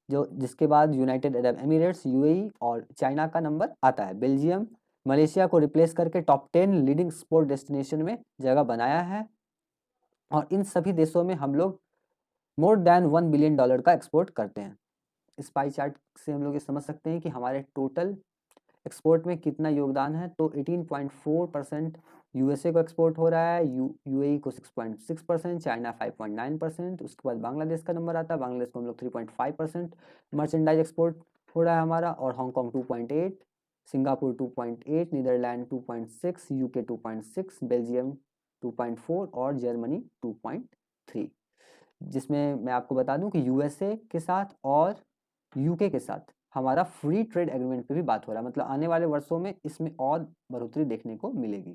जो जिसके बाद यूनाइटेड अरब एमिरेट्स यूएई और चाइना का नंबर आता है। बेल्जियम मलेशिया को रिप्लेस करके टॉप 10 लीडिंग एक्सपोर्ट डेस्टिनेशन में जगह बनाया है, और इन सभी देशों में हम लोग मोर देन $1 बिलियन का एक्सपोर्ट करते हैं। इस पाई चार्ट से हम लोग ये समझ सकते हैं कि हमारे टोटल एक्सपोर्ट में कितना योगदान है। तो 18.4% यूएसए को एक्सपोर्ट हो रहा है, यूएई को 6.6%, चाइना 5.9%, उसके बाद बांग्लादेश का नंबर आता है, बांग्लादेश को हम लोग 3.5% मर्चेंडाइज एक्सपोर्ट हो रहा है हमारा, और Hong Kong 2.8, Singapore 2.8, Netherlands 2.6, UK 2.6, Belgium 2.4 और जर्मनी 2.3। जिसमें मैं आपको बता दूं कि यूएसए के साथ और यूके के साथ हमारा फ्री ट्रेड एग्रीमेंट पे भी बात हो रहा है, मतलब आने वाले वर्षों में इसमें और बढ़ोतरी देखने को मिलेगी।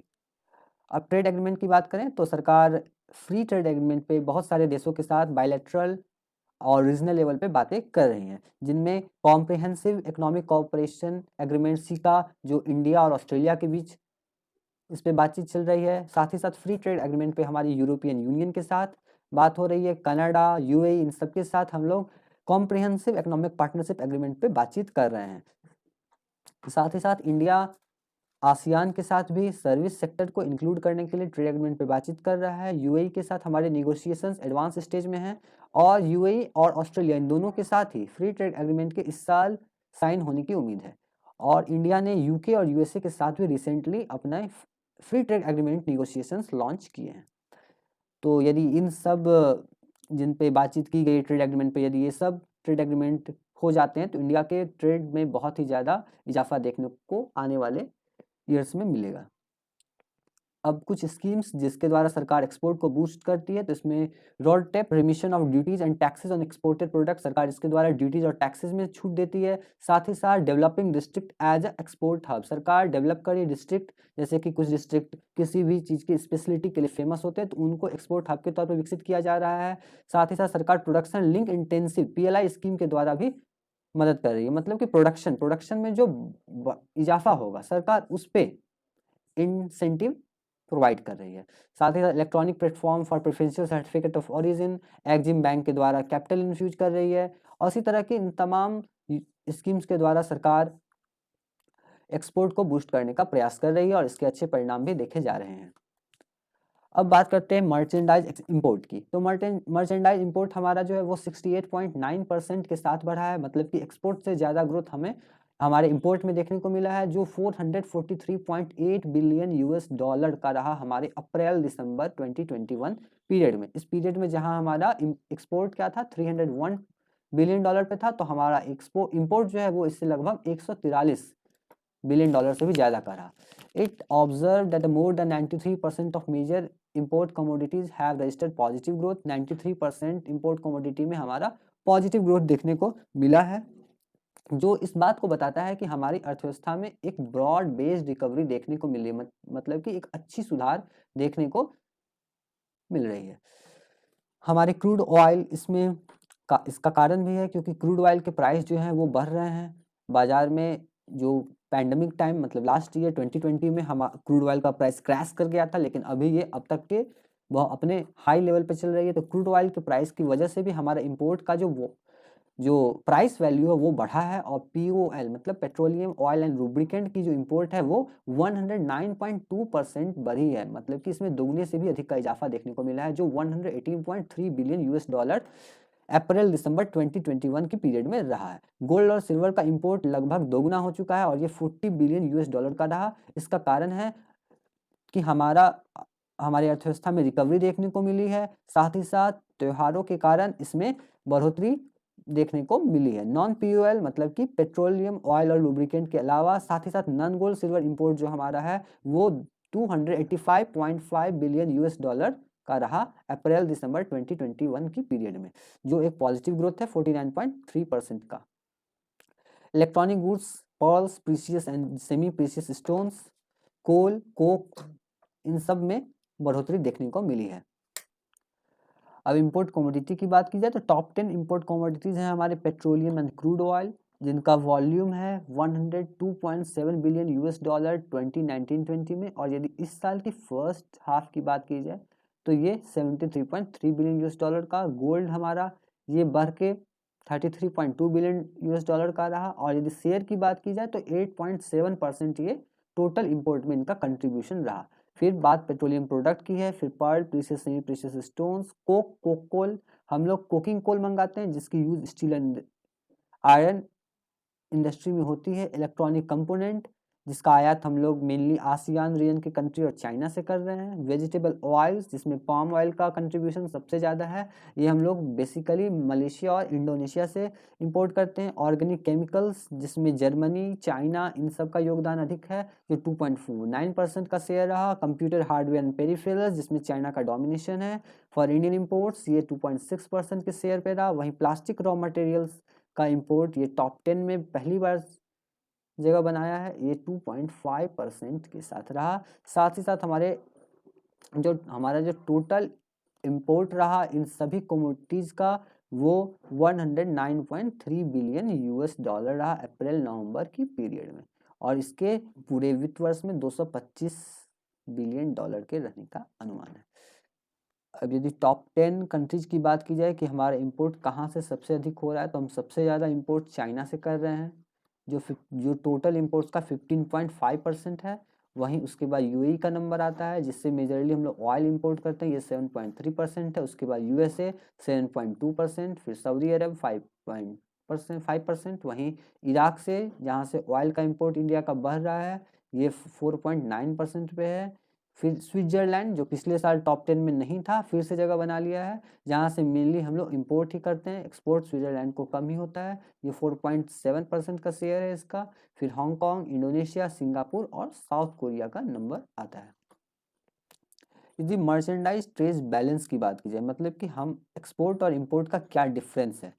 अब ट्रेड एग्रीमेंट की बात करें तो सरकार फ्री ट्रेड एग्रीमेंट पे बहुत सारे देशों के साथ बायलैटरल और रीजनल लेवल पे बातें कर रही हैं, जिनमें comprehensive economic cooperation agreement caeca जो इंडिया और ऑस्ट्रेलिया के बीच इस पे बातचीत चल रही है। साथ ही साथ फ्री ट्रेड एग्रीमेंट पे हमारी यूरोपियन यूनियन के साथ बात हो रही है, कनाडा, यूएई, इन सब के साथ हम लोग कॉम्प्रिहेंसिव इकोनॉमिक पार्टनरशिप एग्रीमेंट पे बातचीत कर रहे हैं। साथ ही साथ इंडिया आसियान के साथ भी सर्विस सेक्टर को इंक्लूड करने के लिए ट्रेड एग्रीमेंट पे बातचीत कर रहा है। यूएई के साथ हमारे नेगोशिएशंस एडवांस स्टेज में हैं, और यूएई और ऑस्ट्रेलिया इन दोनों के साथ ही फ्री ट्रेड एग्रीमेंट के इस साल साइन होने की उम्मीद है। और इंडिया ने यूके और यूएसए के साथ भी रिसेंटली अपना free trade agreement negotiations launch किए हैं। तो यदि इन सब जिन पे बातचीत की गई ट्रेड एग्रीमेंट पे, यदि ये सब ट्रेड एग्रीमेंट हो जाते हैं तो इंडिया के ट्रेड में बहुत ही ज़्यादा इजाफा देखने को आने वाले ईयर्स में मिलेगा। अब कुछ स्कीम्स जिसके द्वारा सरकार एक्सपोर्ट को बूस्ट करती है, तो इसमें road tap remission of duties and taxes on exported product, सरकार इसके द्वारा ड्यूटीज और टैक्सेस में छूट देती है। साथ ही साथ developing district as a export hub, सरकार डेवलप करी डिस्ट्रिक्ट, जैसे कि कुछ डिस्ट्रिक्ट किसी भी चीज़ की स्पेशलिटी के लिए फेमस होते हैं तो उनको एक्सपोर्ट हब के तौर पर विकसित किया जा रहा है। साथ ही साथ सरकार production link intensive PLI scheme के द्वारा भी मदद कर रही है, मतलब कि प्रोडक्शन में जो इजाफा होगा सरकार उस पर इंसेंटिव प्रोवाइड कर रही है। साथ ही साथ electronic platform for preferential certificate of origin EXIM bank के द्वारा कैपिटल इन्फ्यूज कर रही है, और इसी तरह की इन तमाम स्कीम्स के द्वारा सरकार एक्सपोर्ट को बूस्ट करने का प्रयास कर रही है, और इसके अच्छे परिणाम भी देखे जा रहे हैं। अब बात करते हैं मर्चेंडाइज इंपोर्ट की। तो मर्चेंडाइज इंपोर्ट हमारा जो है वो 68.9% के साथ बढ़ा है, मतलब कि एक्सपोर्ट से ज़्यादा ग्रोथ हमें हमारे इंपोर्ट में देखने को मिला है, जो 443.8 बिलियन US डॉलर का रहा हमारे अप्रैल दिसंबर 2021 पीरियड में। इस पीरियड में जहां हमारा एक्सपोर्ट क्या था 301 बिलियन डॉलर पे था, तो हमारा इंपोर्ट जो है वो इससे लगभग 143 बिलियन डॉलर से भी ज़्यादा का रहा। It observed that more than 93% of major import commodities have registered positive growth। 93% import commodity में हमारा पॉजिटिव ग्रोथ देखने को मिला है, जो इस बात को बताता है कि हमारी अर्थव्यवस्था में एक ब्रॉड बेस्ड रिकवरी देखने को मिल रही है, मतलब कि एक अच्छी सुधार देखने को मिल रही है। हमारे क्रूड ऑयल इसमें इसका कारण भी है, क्योंकि क्रूड ऑयल के प्राइस जो हैं वो बढ़ रहे हैं बाजार में। जो पैंडमिक टाइम मतलब लास्ट ईयर 2020 में हम क्रूड ऑयल का प्राइस क्रैश कर गया था, लेकिन अभी ये अब तक के वह अपने हाई लेवल पे चल रही है। तो क्रूड ऑयल के प्राइस की वजह से भी हमारा इंपोर्ट का जो जो प्राइस वैल्यू है वो बढ़ा है और POL मतलब पेट्रोलियम ऑयल एंड लुब्रिकेंट की जो इंपोर्ट है वो 109.2% बढ़ी है, मतलब कि इसमें दोगुने से भी अधिक का इजाफा देखने को मिला है, जो 118.3 बिलियन US डॉलर अप्रैल दिसंबर 2021 की पीरियड में रहा है। गोल्ड और सिल्वर का इंपोर्ट लगभग दोगुना हो चुका है और ये 40 बिलियन US डॉलर का रहा। इसका कारण है कि हमारी अर्थव्यवस्था में रिकवरी देखने को मिली है, साथ ही साथ त्योहारों के कारण इसमें बढ़ोतरी देखने को मिली है। नॉन POL मतलब कि पेट्रोलियम ऑयल और लुब्रिकेंट के अलावा साथ ही साथ नॉन गोल्ड सिल्वर इंपोर्ट जो हमारा है वो 285.5 बिलियन US डॉलर का रहा अप्रैल दिसंबर 2021 की पीरियड में, जो एक पॉजिटिव ग्रोथ है 49.3% का। Electronic goods, pearls, precious and semi precious stones, coal, coke, इन सब में बढ़ोतरी देखने को मिली है। अब इंपोर्ट कमोडिटी की बात की जाए तो टॉप 10 इंपोर्ट कमोडिटीज हैं हमारे पेट्रोलियम एंड क्रूड ऑयल, जिनका वॉल्यूम है 102.7 बिलियन US डॉलर 2019-20 में, और यदि इस साल की फर्स्ट हाफ की बात की जाए तो ये 73.3 बिलियन US डॉलर का। गोल्ड हमारा ये बढ़ के 33.2 बिलियन US डॉलर का रहा, और यदि शेयर की बात की जाए तो 8.7% ये टोटल इंपोर्ट में इनका कंट्रीब्यूशन रहा। फिर बात पेट्रोलियम प्रोडक्ट की है, फिर pearl, precious semi precious stones, coke coal, हम लोग कोकिंग कोल मंगाते हैं जिसकी use steel and iron industry में होती है। इलेक्ट्रॉनिक कंपोनेंट जिसका आयात हम लोग मेनली आसियान रीजन के कंट्री और चाइना से कर रहे हैं। वेजिटेबल ऑयल्स जिसमें पाम ऑयल का कंट्रीब्यूशन सबसे ज़्यादा है, ये हम लोग बेसिकली मलेशिया और इंडोनेशिया से इंपोर्ट करते हैं। ऑर्गेनिक केमिकल्स जिसमें जर्मनी, चाइना, इन सब का योगदान अधिक है, जो 2.49% का शेयर रहा। कंप्यूटर हार्डवेयर एंड पेरिफेरल्स जिसमें चाइना का डोमिनेशन है। फॉर इंडियन इम्पोर्ट्स ये 2.6% के शेयर पे रहा। वहीं प्लास्टिक रॉ मटेरियल्स का इंपोर्ट ये टॉप 10 में पहली बार जगह बनाया है, ये 2.5% के साथ रहा। साथ ही साथ हमारा जो टोटल इंपोर्ट रहा इन सभी कमोडिटीज़ का वो 109.3 बिलियन US डॉलर रहा अप्रैल नवंबर की पीरियड में, और इसके पूरे वित्त वर्ष में 225 बिलियन डॉलर के रहने का अनुमान है। अब यदि टॉप 10 कंट्रीज की बात की जाए कि हमारा इंपोर्ट कहाँ से सबसे अधिक हो रहा है, तो हम सबसे ज़्यादा इंपोर्ट चाइना से कर रहे हैं, जो टोटल इंपोर्ट्स का 15.5% है। वहीं उसके बाद UAE का नंबर आता है जिससे मेजरली हम लोग ऑयल इंपोर्ट करते हैं, ये 7.3% है। उसके बाद USA 7.2%, फिर सऊदी अरब 5%। वहीं इराक से जहाँ से ऑयल का इंपोर्ट इंडिया का बढ़ रहा है, ये 4.9% पे है। फिर स्विट्जरलैंड जो पिछले साल टॉप 10 में नहीं था, फिर से जगह बना लिया है, जहाँ से मेनली हम लोग इंपोर्ट ही करते हैं, एक्सपोर्ट स्विट्जरलैंड को कम ही होता है, ये 4.7% का शेयर है इसका। फिर हांगकांग, इंडोनेशिया, सिंगापुर और साउथ कोरिया का नंबर आता है। यदि मर्चेंडाइज ट्रेड बैलेंस की बात की जाए, मतलब कि हम एक्सपोर्ट और इंपोर्ट का क्या डिफरेंस है,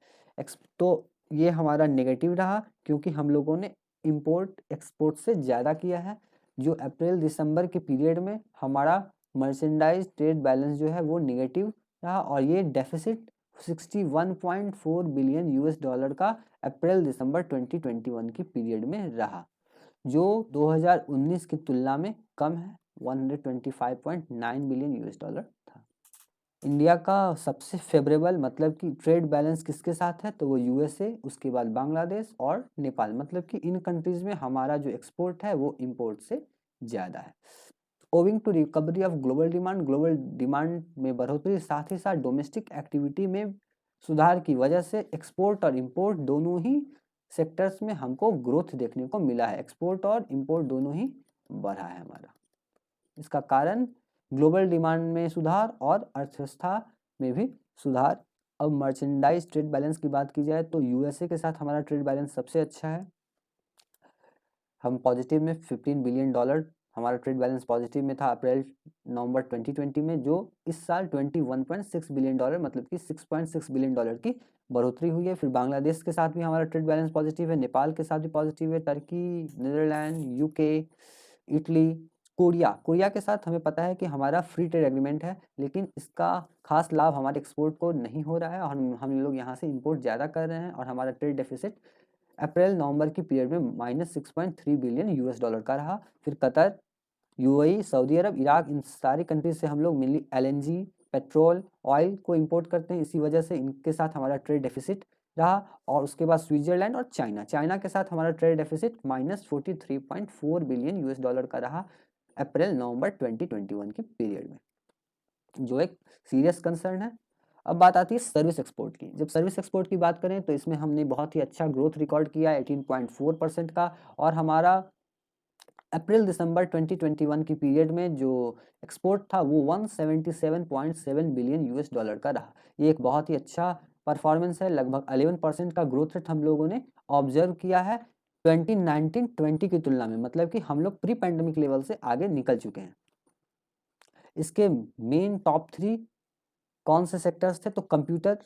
तो ये हमारा नेगेटिव रहा, क्योंकि हम लोगों ने इंपोर्ट एक्सपोर्ट से ज़्यादा किया है। जो अप्रैल दिसंबर के पीरियड में हमारा मर्चेंडाइज ट्रेड बैलेंस जो है वो नेगेटिव रहा, और ये डेफिसिट 61.4 बिलियन US डॉलर का अप्रैल दिसंबर 2021 की पीरियड में रहा, जो 2019 की तुलना में कम है, 125.9 बिलियन US डॉलर था। इंडिया का सबसे फेवरेबल मतलब कि ट्रेड बैलेंस किसके साथ है, तो वो USA, उसके बाद बांग्लादेश और नेपाल, मतलब कि इन कंट्रीज में हमारा जो एक्सपोर्ट है वो इंपोर्ट से ज़्यादा है। Owing to recovery of global demand में बढ़ोतरी, साथ ही साथ डोमेस्टिक एक्टिविटी में सुधार की वजह से एक्सपोर्ट और इंपोर्ट दोनों ही सेक्टर्स में हमको ग्रोथ देखने को मिला है। एक्सपोर्ट और इंपोर्ट दोनों ही बढ़ा है हमारा। इसका कारण ग्लोबल डिमांड में सुधार और अर्थव्यवस्था में भी सुधार। अब मर्चेंडाइज ट्रेड बैलेंस की बात की जाए तो USA के साथ हमारा ट्रेड बैलेंस सबसे अच्छा है, हम पॉजिटिव में 15 बिलियन डॉलर हमारा ट्रेड बैलेंस पॉजिटिव में था अप्रैल नवंबर 2020 में, जो इस साल 21.6 बिलियन डॉलर मतलब कि 6.6 बिलियन डॉलर की बढ़ोतरी हुई है। फिर बांग्लादेश के साथ भी हमारा ट्रेड बैलेंस पॉजिटिव है, नेपाल के साथ भी पॉजिटिव है, Turkey, Netherlands, UK, Italy, Korea के साथ हमें पता है कि हमारा फ्री ट्रेड एग्रीमेंट है, लेकिन इसका खास लाभ हमारे एक्सपोर्ट को नहीं हो रहा है, और हम लोग यहाँ से इंपोर्ट ज़्यादा कर रहे हैं, और हमारा ट्रेड डेफिसिट अप्रैल नवंबर की पीरियड में -6.3 बिलियन US डॉलर का रहा। फिर कतर, UAE, सऊदी अरब, इराक, इन सारी कंट्रीज से हम लोग मेनली LNG, पेट्रोल, ऑयल को इंपोर्ट करते हैं, इसी वजह से इनके साथ हमारा ट्रेड डेफिसिट रहा, और उसके बाद स्विट्जरलैंड और चाइना के साथ हमारा trade deficit -43.4 billion US dollar का रहा अप्रैल नवंबर 2021 के पीरियड में, जो एक सीरियस कंसर्न है। अब बात आती है सर्विस एक्सपोर्ट की। जब सर्विस एक्सपोर्ट की बात करें तो इसमें हमने बहुत ही अच्छा ग्रोथ रिकॉर्ड किया 18.4% का, और हमारा अप्रैल दिसंबर 2021 की पीरियड में जो एक्सपोर्ट था वो 177.7 बिलियन यूएस डॉलर का रहा। ये एक बहुत ही अच्छा परफॉर्मेंस है, लगभग 11% का ग्रोथ रेट हम लोगों ने ऑब्जर्व किया है 2019-20 की तुलना में, मतलब कि हम लोग प्री पैंडमिक लेवल से आगे निकल चुके हैं। इसके मेन टॉप 3 कौन से सेक्टर्स थे? तो computer,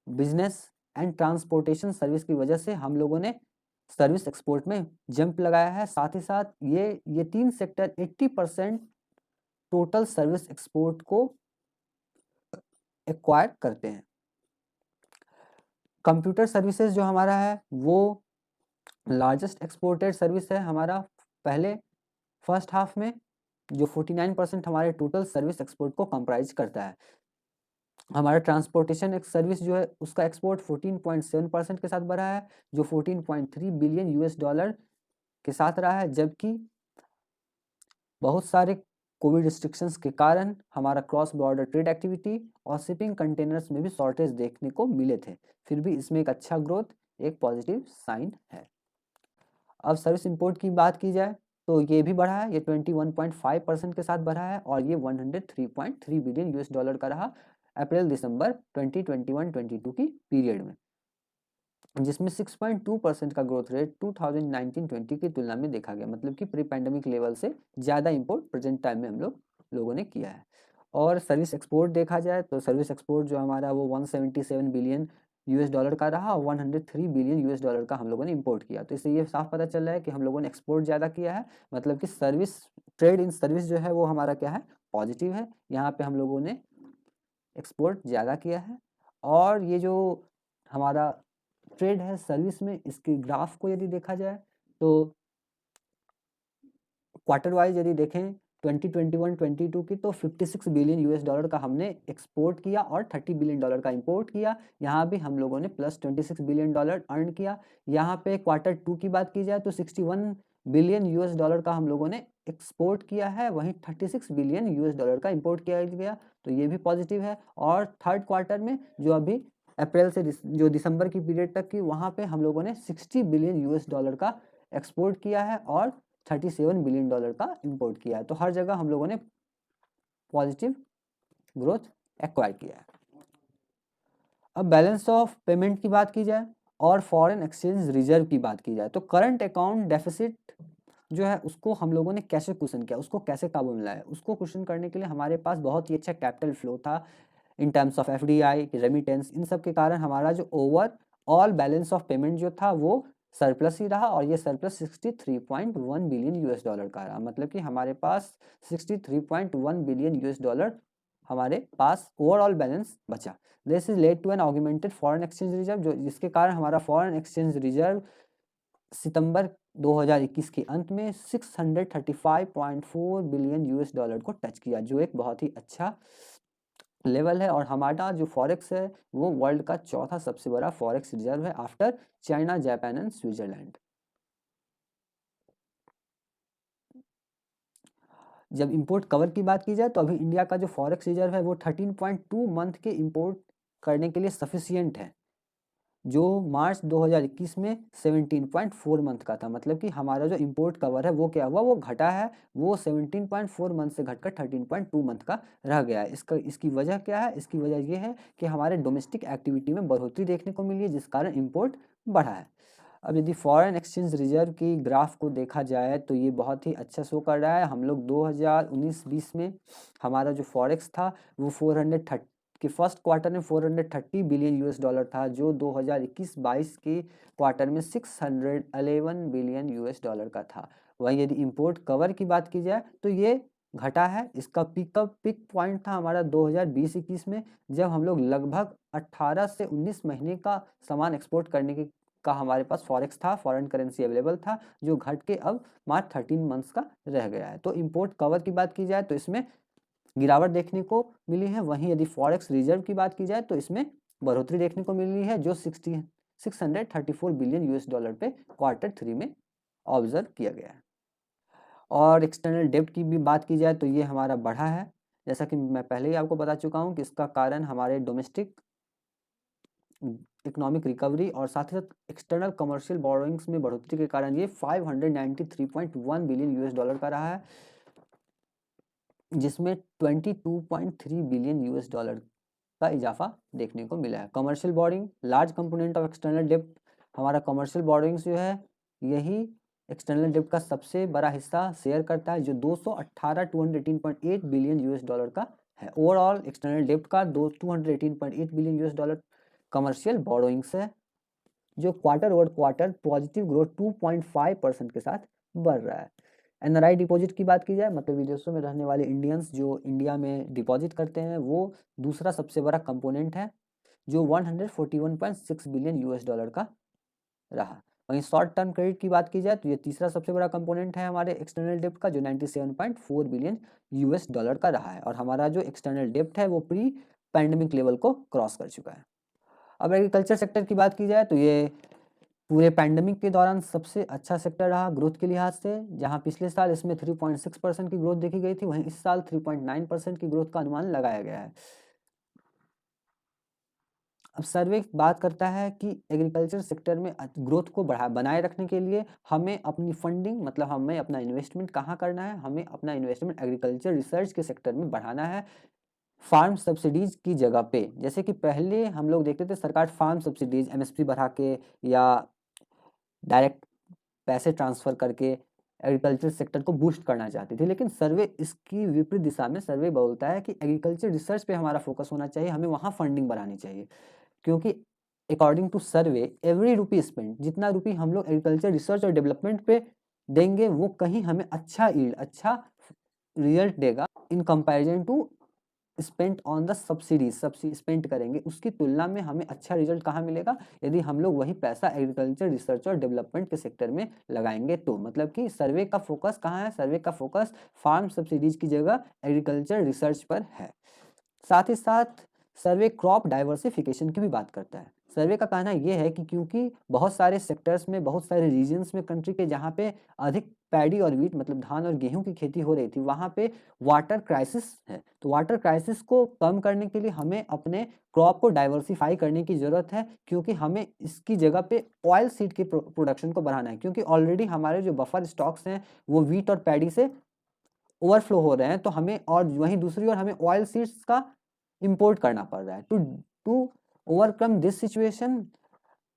business and transportation service की वजह से हम लोगों ने सर्विस एक्सपोर्ट में जंप लगाया है। साथ ही साथ ये 3 सेक्टर 80% टोटल सर्विस एक्सपोर्ट को एक्वायर करते हैं। कंप्यूटर सर्विसेज जो हमारा है वो लार्जेस्ट एक्सपोर्टेड सर्विस है हमारा पहले फर्स्ट हाफ में, जो 49% हमारे टोटल सर्विस एक्सपोर्ट को कंप्राइज करता है। हमारा ट्रांसपोर्टेशन एक सर्विस जो है उसका एक्सपोर्ट 14.7% के साथ बढ़ा है, जो 14.3 बिलियन यूएस डॉलर के साथ रहा है, जबकि बहुत सारे कोविड रिस्ट्रिक्शंस के कारण हमारा क्रॉस बॉर्डर ट्रेड एक्टिविटी और शिपिंग कंटेनर्स में भी शॉर्टेज देखने को मिले थे, फिर भी इसमें एक अच्छा ग्रोथ, एक पॉजिटिव साइन है। अब सर्विस इंपोर्ट की बात की जाए तो ये भी बढ़ा है, ये 21.5% के साथ बढ़ा है, और ये 103.3 बिलियन यूएस डॉलर का रहा अप्रैल दिसंबर 2021-22 की पीरियड में, जिसमें 6.2% का ग्रोथ रेट 2019-20 की तुलना में देखा गया, मतलब कि प्री पैंडमिक लेवल से ज़्यादा इंपोर्ट प्रेजेंट टाइम में हम लोगों ने किया है। और सर्विस एक्सपोर्ट देखा जाए तो सर्विस एक्सपोर्ट जो हमारा वो 177 बिलियन यूएस डॉलर का रहा, और 103 बिलियन यूएस डॉलर का हम लोगों ने इंपोर्ट किया। तो इससे ये साफ पता चल रहा है कि हम लोगों ने एक्सपोर्ट ज़्यादा किया है, मतलब कि सर्विस ट्रेड इन सर्विस जो है वो हमारा क्या है, पॉजिटिव है। यहाँ पे हम लोगों ने एक्सपोर्ट ज़्यादा किया है। और ये जो हमारा ट्रेड है सर्विस में, इसके ग्राफ को यदि देखा जाए तो क्वार्टर वाइज यदि देखें 2021-22 की, तो 56 बिलियन यूएस डॉलर का हमने एक्सपोर्ट किया और 30 बिलियन डॉलर का इंपोर्ट किया। यहाँ भी हम लोगों ने प्लस 26 बिलियन डॉलर अर्न किया। यहाँ पे क्वार्टर 2 की बात की जाए तो 61 बिलियन यूएस डॉलर का हम लोगों ने एक्सपोर्ट किया है, वहीं 36 बिलियन यूएस डॉलर का इंपोर्ट किया गया, तो ये भी पॉजिटिव है। और थर्ड क्वार्टर में जो अभी अप्रैल से जो दिसंबर की पीरियड तक की, वहाँ पे हम लोगों ने 60 बिलियन यूएस डॉलर का एक्सपोर्ट किया है और 37 बिलियन डॉलर का इंपोर्ट किया है। तो हर जगह हम लोगों ने पॉजिटिव ग्रोथ एक्वायर किया है। अब बैलेंस ऑफ पेमेंट की बात की जाए और फॉरेन एक्सचेंज रिजर्व की बात की जाए तो करंट अकाउंट डेफिसिट जो है उसको हम लोगों ने कैसे क्वेश्चन किया, उसको कैसे काबू में लाया, उसको क्वेश्चन करने के लिए हमारे पास बहुत ही अच्छा कैपिटल फ्लो था in terms of FDI, remittance, इन सब के कारण हमारा जो overall balance of payment जो था वो सरप्लस ही रहा, और ये सरप्लस 63.1 बिलियन यूएस डॉलर का रहा, मतलब कि हमारे पास 63.1 बिलियन यूएस डॉलर हमारे पास ओवरऑल बैलेंस बचा। This is led to an augmented foreign exchange reserve, जो जिसके कारण हमारा फॉरेन एक्सचेंज रिजर्व सितंबर 2021 के अंत में 635.4 बिलियन यूएस डॉलर को टच किया, जो एक बहुत ही अच्छा लेवल है। और हमारा जो फॉरेक्स है वो वर्ल्ड का चौथा सबसे बड़ा फॉरेक्स रिजर्व है after China, Japan and Switzerland. जब इंपोर्ट कवर की बात की जाए तो अभी इंडिया का जो फॉरेक्स रिजर्व है वो 13.2 मंथ के इंपोर्ट करने के लिए सफिशियंट है, जो मार्च 2021 में 17.4 मंथ का था, मतलब कि हमारा जो इंपोर्ट कवर है वो क्या हुआ, वो घटा है, वो 17.4 मंथ से घटकर 13.2 मंथ का रह गया है। इसकी वजह क्या है? इसकी वजह ये है कि हमारे डोमेस्टिक एक्टिविटी में बढ़ोतरी देखने को मिली है, जिस कारण इंपोर्ट बढ़ा है। अब यदि फॉरेन एक्सचेंज रिजर्व की ग्राफ को देखा जाए तो ये बहुत ही अच्छा शो कर रहा है। हम लोग 2019-20 में हमारा जो फॉरेक्स था वो 430 कि फर्स्ट क्वार्टर में 430 बिलियन यूएस डॉलर था, जो 2021-22 के क्वार्टर में 611 बिलियन यूएस डॉलर का था। वहीं यदि इंपोर्ट कवर की बात की जाए तो ये घटा है। इसका पिक पॉइंट था हमारा 2020-21 में, जब हम लोग लगभग 18 से 19 महीने का सामान एक्सपोर्ट करने का हमारे पास फॉरेक्स था, फॉरेन करेंसी अवेलेबल था, जो घट के अब मात्र 13 मंथ्स का रह गया है। तो इंपोर्ट कवर की बात की जाए तो इसमें गिरावट देखने को मिली है। वहीं यदि फॉरेक्स रिजर्व की बात की जाए तो इसमें बढ़ोतरी देखने को मिली है, जो $634 बिलियन US पे Q3 में ऑब्जर्व किया गया है। और एक्सटर्नल डेब्ट की भी बात की जाए तो ये हमारा बढ़ा है, जैसा कि मैं पहले ही आपको बता चुका हूँ कि इसका कारण हमारे डोमेस्टिक इकोनॉमिक रिकवरी और साथ ही साथ एक्सटर्नल कमर्शियल बोरोइंग्स में बढ़ोतरी के कारण ये 593.1 बिलियन US का रहा है, जिसमें 22.3 बिलियन US का इजाफा देखने को मिला है। Commercial boring large component of external डेब्ट, हमारा कमर्शियल बोरिंग्स जो है यही एक्सटर्नल डेब्ट का सबसे बड़ा हिस्सा शेयर करता है, जो 218.8 बिलियन US का है। ओवरऑल एक्सटर्नल डेब्ट का 218.8 बिलियन US कमर्शियल बोरोइंग्स है, जो quarter over quarter positive growth 2.5% के साथ बढ़ रहा है। एनआरआई डिपॉजिट की बात की जाए, मतलब विदेशों में रहने वाले इंडियंस जो इंडिया में डिपॉजिट करते हैं, वो दूसरा सबसे बड़ा कंपोनेंट है, जो 141.6 बिलियन US का रहा। वहीं शॉर्ट टर्म क्रेडिट की बात की जाए तो ये तीसरा सबसे बड़ा कंपोनेंट है हमारे एक्सटर्नल डेब्ट का, जो 97.4 बिलियन US का रहा है। और हमारा जो एक्सटर्नल डेब्ट है वो प्री पैंडेमिक लेवल को क्रॉस कर चुका है। अब एग्रीकल्चर सेक्टर की बात की जाए तो ये पूरे पैंडेमिक के दौरान सबसे अच्छा सेक्टर रहा ग्रोथ के लिहाज से, जहां पिछले साल इसमें 3.6% की ग्रोथ देखी गई थी, वहीं इस साल 3.9% की ग्रोथ का अनुमान लगाया गया है। अब सर्वे बात करता है कि एग्रीकल्चर सेक्टर में ग्रोथ को बनाए रखने के लिए हमें अपनी फंडिंग, मतलब हमें अपना इन्वेस्टमेंट कहाँ करना है, हमें अपना इन्वेस्टमेंट एग्रीकल्चर रिसर्च के सेक्टर में बढ़ाना है, फार्म सब्सिडीज की जगह पे। जैसे कि पहले हम लोग देखते थे सरकार फार्म सब्सिडीज MSP बढ़ा के या डायरेक्ट पैसे ट्रांसफर करके एग्रीकल्चर सेक्टर को बूस्ट करना चाहती थी, लेकिन सर्वे इसकी विपरीत दिशा में सर्वे बोलता है कि एग्रीकल्चर रिसर्च पे हमारा फोकस होना चाहिए, हमें वहाँ फंडिंग बढ़ानी चाहिए, क्योंकि according to survey every rupee spend, जितना रुपी हम लोग एग्रीकल्चर रिसर्च और डेवलपमेंट पे देंगे वो कहीं हमें अच्छा यील्ड, अच्छा रिजल्ट देगा in comparison to spent on the subsidy spend करेंगे, उसकी तुलना में हमें अच्छा रिजल्ट कहाँ मिलेगा, यदि हम लोग वही पैसा एग्रीकल्चर रिसर्च और डेवलपमेंट के सेक्टर में लगाएंगे तो। मतलब कि सर्वे का फोकस कहाँ है, सर्वे का फोकस फार्म सब्सिडीज की जगह एग्रीकल्चर रिसर्च पर है। साथ ही साथ सर्वे क्रॉप डाइवर्सिफिकेशन की भी बात करता है। सर्वे का कहना यह है कि क्योंकि बहुत सारे सेक्टर्स में, बहुत सारे रीजन्स में कंट्री के जहाँ पे अधिक पैडी और वीट मतलब धान और गेहूं की खेती हो रही थी, वहाँ पे वाटर क्राइसिस है, तो वाटर क्राइसिस को कम करने के लिए हमें अपने क्रॉप को डाइवर्सिफाई करने की ज़रूरत है, क्योंकि हमें इसकी जगह पे ऑयल सीड के प्रोडक्शन को बढ़ाना है, क्योंकि ऑलरेडी हमारे जो बफर स्टॉक्स हैं वो वीट और पैडी से ओवरफ्लो हो रहे हैं, तो हमें, और वहीं दूसरी ओर हमें ऑयल सीड्स का इंपोर्ट करना पड़ रहा है। टू ओवरकम दिस सिचुएशन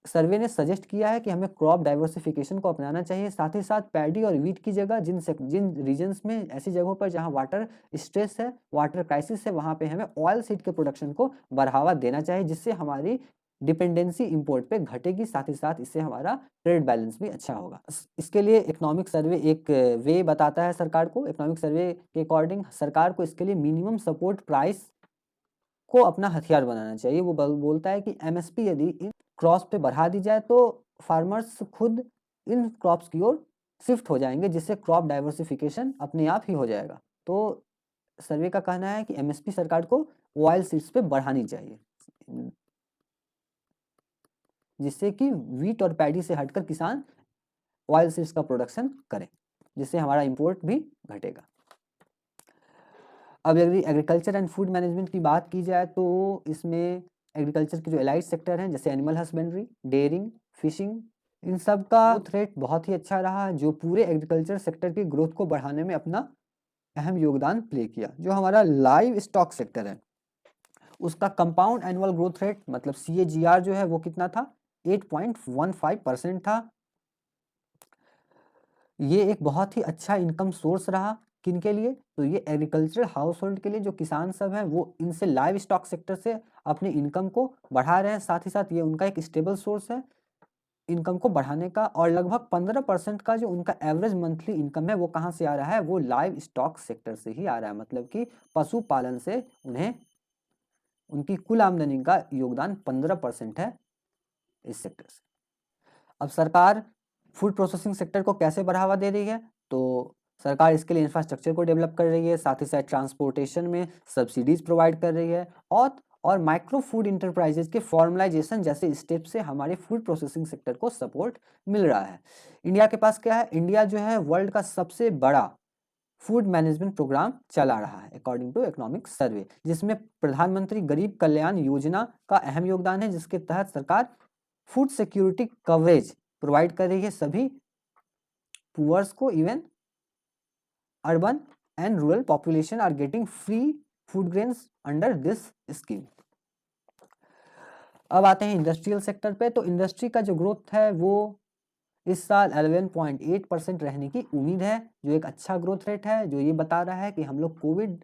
सर्वे ने सजेस्ट किया है कि हमें क्रॉप डाइवर्सिफिकेशन को अपनाना चाहिए। साथ ही साथ पैडी और वीट की जगह जिन रीजन्स में, ऐसी जगहों पर जहां वाटर स्ट्रेस है, वाटर क्राइसिस है, वहां पे हमें ऑयल सीड के प्रोडक्शन को बढ़ावा देना चाहिए, जिससे हमारी डिपेंडेंसी इंपोर्ट पे घटेगी, साथ ही साथ इससे हमारा ट्रेड बैलेंस भी अच्छा होगा। इसके लिए इकोनॉमिक सर्वे एक वे बताता है सरकार को। इकोनॉमिक सर्वे के अकॉर्डिंग सरकार को इसके लिए मिनिमम सपोर्ट प्राइस को अपना हथियार बनाना चाहिए। वो बोलता है कि MSP यदि इन क्रॉप्स पे बढ़ा दी जाए तो फार्मर्स खुद इन क्रॉप्स की ओर शिफ्ट हो जाएंगे, जिससे क्रॉप डाइवर्सिफिकेशन अपने आप ही हो जाएगा। तो सर्वे का कहना है कि MSP सरकार को ऑयल सीड्स पे बढ़ानी चाहिए, जिससे कि वीट और पैडी से हटकर किसान ऑयल सीड्स का प्रोडक्शन करें, जिससे हमारा इंपोर्ट भी घटेगा। अब यदि एग्रीकल्चर एंड फूड मैनेजमेंट की बात की जाए तो इसमें एग्रीकल्चर के जो एलाइड सेक्टर हैं, जैसे एनिमल हस्बेंड्री, डेयरिंग, फिशिंग, इन सब का ग्रोथ रेट बहुत ही अच्छा रहा, जो पूरे एग्रीकल्चर सेक्टर की ग्रोथ को बढ़ाने में अपना अहम योगदान प्ले किया। जो हमारा लाइव स्टॉक सेक्टर है उसका कंपाउंड एनुअल ग्रोथ रेट मतलब CAGR जो है वो कितना था, 8.15% था। ये एक बहुत ही अच्छा इनकम सोर्स रहा, किनके लिए, तो ये एग्रीकल्चरल हाउस होल्ड के लिए, जो किसान सब हैं वो इनसे लाइव स्टॉक सेक्टर से अपने इनकम को बढ़ा रहे हैं। साथ ही साथ ये उनका एक स्टेबल सोर्स है इनकम को बढ़ाने का, और लगभग 15% का जो उनका एवरेज मंथली इनकम है वो कहाँ से आ रहा है, वो लाइव स्टॉक सेक्टर से ही आ रहा है। मतलब कि पशुपालन से उन्हें उनकी कुल आमदनी का योगदान 15% है इस सेक्टर से। अब सरकार फूड प्रोसेसिंग सेक्टर को कैसे बढ़ावा दे रही है, तो सरकार इसके लिए इंफ्रास्ट्रक्चर को डेवलप कर रही है, साथ ही साथ ट्रांसपोर्टेशन में सब्सिडीज प्रोवाइड कर रही है, और और माइक्रो फूड इंटरप्राइजेज के फॉर्मलाइजेशन जैसे स्टेप से हमारे फूड प्रोसेसिंग सेक्टर को सपोर्ट मिल रहा है। इंडिया के पास क्या है, इंडिया जो है वर्ल्ड का सबसे बड़ा फूड मैनेजमेंट प्रोग्राम चला रहा है अकॉर्डिंग टू इकोनॉमिक सर्वे, जिसमें प्रधानमंत्री गरीब कल्याण योजना का अहम योगदान है, जिसके तहत सरकार फूड सिक्योरिटी कवरेज प्रोवाइड कर रही है सभी पुअर्स को। Even urban and rural population are getting free food grains under this scheme. अब आते हैं इंडस्ट्रियल सेक्टर पे। तो इंडस्ट्री का जो ग्रोथ है वो इस साल 11.8% रहने की उम्मीद है, जो एक अच्छा ग्रोथ रेट है, जो ये बता रहा है कि हम लोग कोविड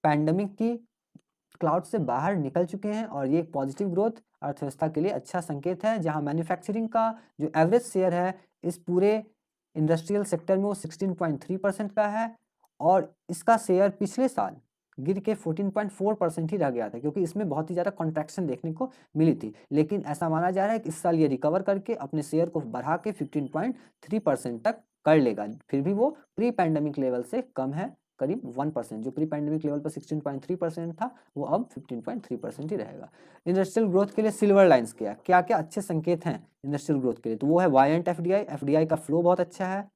पैंडमिक की क्लाउड से बाहर निकल चुके हैं और ये एक पॉजिटिव ग्रोथ अर्थव्यवस्था के लिए अच्छा संकेत है। जहां मैन्युफैक्चरिंग का जो एवरेज शेयर है इस पूरे इंडस्ट्रियल सेक्टर में वो 16.3% का है और इसका शेयर पिछले साल गिर के 14.4% ही रह गया था, क्योंकि इसमें बहुत ही ज़्यादा कॉन्ट्रैक्शन देखने को मिली थी। लेकिन ऐसा माना जा रहा है कि इस साल ये रिकवर करके अपने शेयर को बढ़ा के 15.3% तक कर लेगा। फिर भी वो प्री पैंडमिक लेवल से कम है, करीब 1%। जो प्री पैंडमिक लेवल पर 16.3% था वो अब 15.3% ही रहेगा। इंडस्ट्रियल ग्रोथ के लिए सिल्वर लाइंस क्या क्या अच्छे संकेत हैं इंडस्ट्रियल ग्रोथ के लिए, तो वो है वायलेंट एफडीआई का फ्लो बहुत अच्छा है,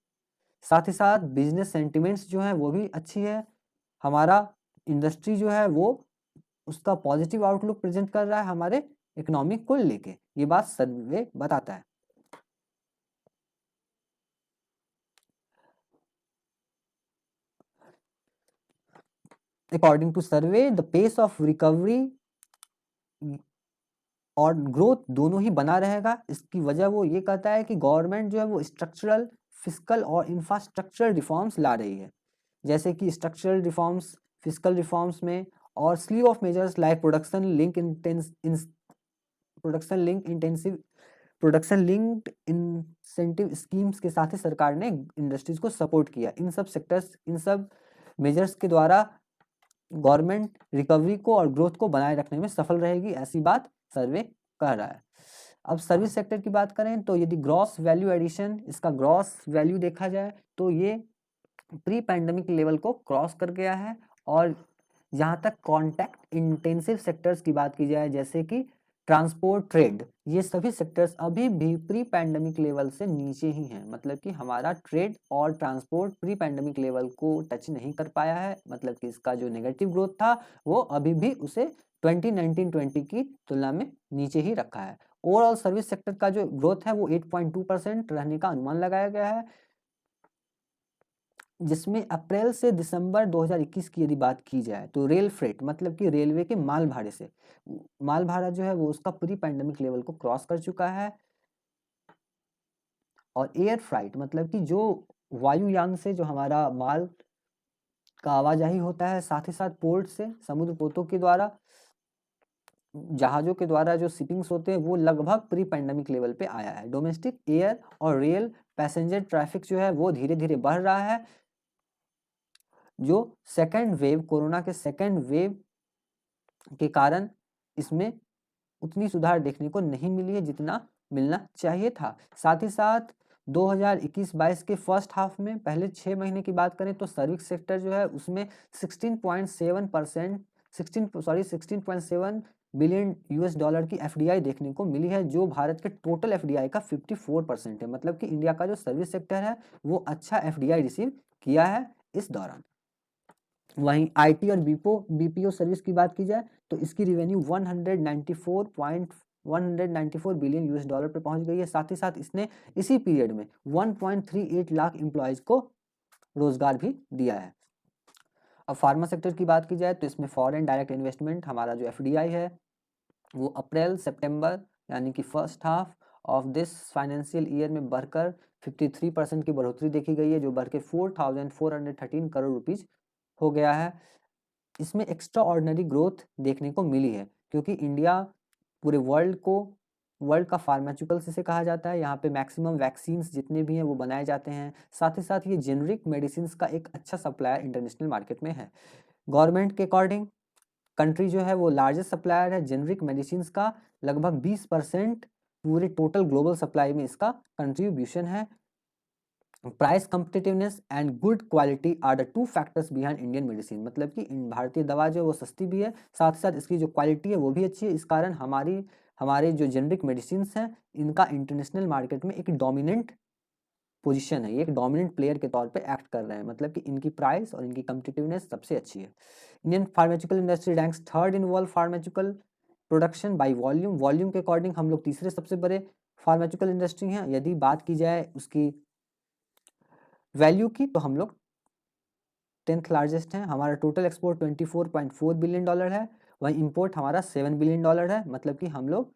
साथ ही साथ बिजनेस सेंटिमेंट्स जो है वो भी अच्छी है। हमारा इंडस्ट्री जो है वो उसका पॉजिटिव आउटलुक प्रेजेंट कर रहा है हमारे इकोनॉमिक को लेके, ये बात सर्वे बताता है। According to survey the pace of recovery और ग्रोथ दोनों ही बना रहेगा। इसकी वजह वो ये कहता है कि गवर्नमेंट जो है वो स्ट्रक्चरल, फिस्कल और इंफ्रास्ट्रक्चरल रिफॉर्म्स ला रही है, जैसे कि स्ट्रक्चरल रिफॉर्म्स, फिस्कल रिफॉर्म्स में, और sleeve of measures like production linked incentive schemes के साथ ही सरकार ने इंडस्ट्रीज को सपोर्ट किया। इन सब मेजर्स के द्वारा गवर्नमेंट रिकवरी को और ग्रोथ को बनाए रखने में सफल रहेगी, ऐसी बात सर्वे कह रहा है। अब सर्विस सेक्टर की बात करें तो यदि ग्रॉस वैल्यू एडिशन, इसका ग्रॉस वैल्यू देखा जाए तो ये प्री पैंडमिक लेवल को क्रॉस कर गया है। और जहाँ तक कॉन्टैक्ट इंटेंसिव सेक्टर्स की बात की जाए जैसे कि ट्रांसपोर्ट, ट्रेड, ये सभी सेक्टर्स अभी भी प्री पैंडमिक लेवल से नीचे ही हैं। मतलब कि हमारा ट्रेड और ट्रांसपोर्ट प्री पैंडमिक लेवल को टच नहीं कर पाया है, मतलब कि इसका जो नेगेटिव ग्रोथ था वो अभी भी उसे 2019-20 की तुलना में नीचे ही रखा है। ओवरऑल सर्विस सेक्टर का जो ग्रोथ है वो 8.2% रहने का अनुमान लगाया गया है, जिसमें अप्रैल से दिसंबर 2021 की यदि बात की जाए तो रेल फ्रेट, मतलब कि रेलवे के माल भाड़े से, माल भाड़ा जो है वो उसका प्री पैंडमिक लेवल को क्रॉस कर चुका है। और एयर फ्राइट, मतलब कि जो वायुयान से जो हमारा माल का आवाजाही होता है, साथ ही साथ पोर्ट से, समुद्र पोतों के द्वारा, जहाजों के द्वारा जो शिपिंग्स होते हैं वो लगभग प्री पैंडमिक लेवल पे आया है। डोमेस्टिक एयर और रेल पैसेंजर ट्रैफिक जो है वो धीरे धीरे बढ़ रहा है। जो सेकेंड वेव, कोरोना के सेकेंड वेव के कारण इसमें उतनी सुधार देखने को नहीं मिली है जितना मिलना चाहिए था। साथ ही साथ 2021-22 के फर्स्ट हाफ में पहले 6 महीने की बात करें तो सर्विस सेक्टर जो है उसमें 16.7 बिलियन यूएस डॉलर की एफडीआई देखने को मिली है, जो भारत के टोटल एफडीआई का 54% है। मतलब कि इंडिया का जो सर्विस सेक्टर है वो अच्छा एफडीआई रिसीव किया है इस दौरान। वहीं आईटी और बीपीओ सर्विस की बात की जाए तो इसकी रेवेन्यू 194 बिलियन यूएस डॉलर पर पहुंच गई है। साथ ही साथ इसने इसी पीरियड में 1.38 लाख एम्प्लॉयज को रोजगार भी दिया है। अब फार्मा सेक्टर की बात की जाए तो इसमें फॉरेन डायरेक्ट इन्वेस्टमेंट, हमारा जो एफडीआई है वो अप्रैल सितंबर यानी कि first half of this financial year में बढ़कर 53% की बढ़ोतरी देखी गई है, जो बढ़ के 4,413 करोड़ रुपीज हो गया है। इसमें एक्स्ट्रा ऑर्डिनरी ग्रोथ देखने को मिली है, क्योंकि इंडिया पूरे वर्ल्ड का फार्मास्यूटिकल से कहा जाता है। यहाँ पे मैक्सिमम वैक्सीन्स जितने भी हैं वो बनाए जाते हैं। साथ ही साथ ये जेनरिक मेडिसिन का एक अच्छा सप्लायर इंटरनेशनल मार्केट में है। गवर्नमेंट के अकॉर्डिंग कंट्री जो है वो लार्जेस्ट सप्लायर है जेनरिक मेडिसिन का, लगभग 20% पूरे टोटल ग्लोबल सप्लाई में इसका कंट्रीब्यूशन है। Price competitiveness and good quality are the two factors behind Indian medicine. मतलब कि भारतीय दवा जो है वो सस्ती भी है, साथ ही साथ इसकी जो क्वालिटी है वो भी अच्छी है। इस कारण हमारे जो जेनरिक मेडिसिन हैं इनका इंटरनेशनल मार्केट में एक डोमिनेंट पोजीशन है, ये एक डोमिनेंट प्लेयर के तौर पे एक्ट कर रहे हैं। मतलब कि इनकी प्राइस और इनकी कम्पिटिटिवनेस सबसे अच्छी है। Indian pharmaceutical industry ranks third in world pharmaceutical production by volume. Volume के अकॉर्डिंग हम लोग तीसरे सबसे बड़े फार्मास्यूटिकल इंडस्ट्री हैं। यदि बात की जाए उसकी वैल्यू की तो हम लोग 10th लार्जेस्ट हैं। हमारा टोटल एक्सपोर्ट $24.4 बिलियन है, वहीं इंपोर्ट हमारा $7 बिलियन है। मतलब कि हम लोग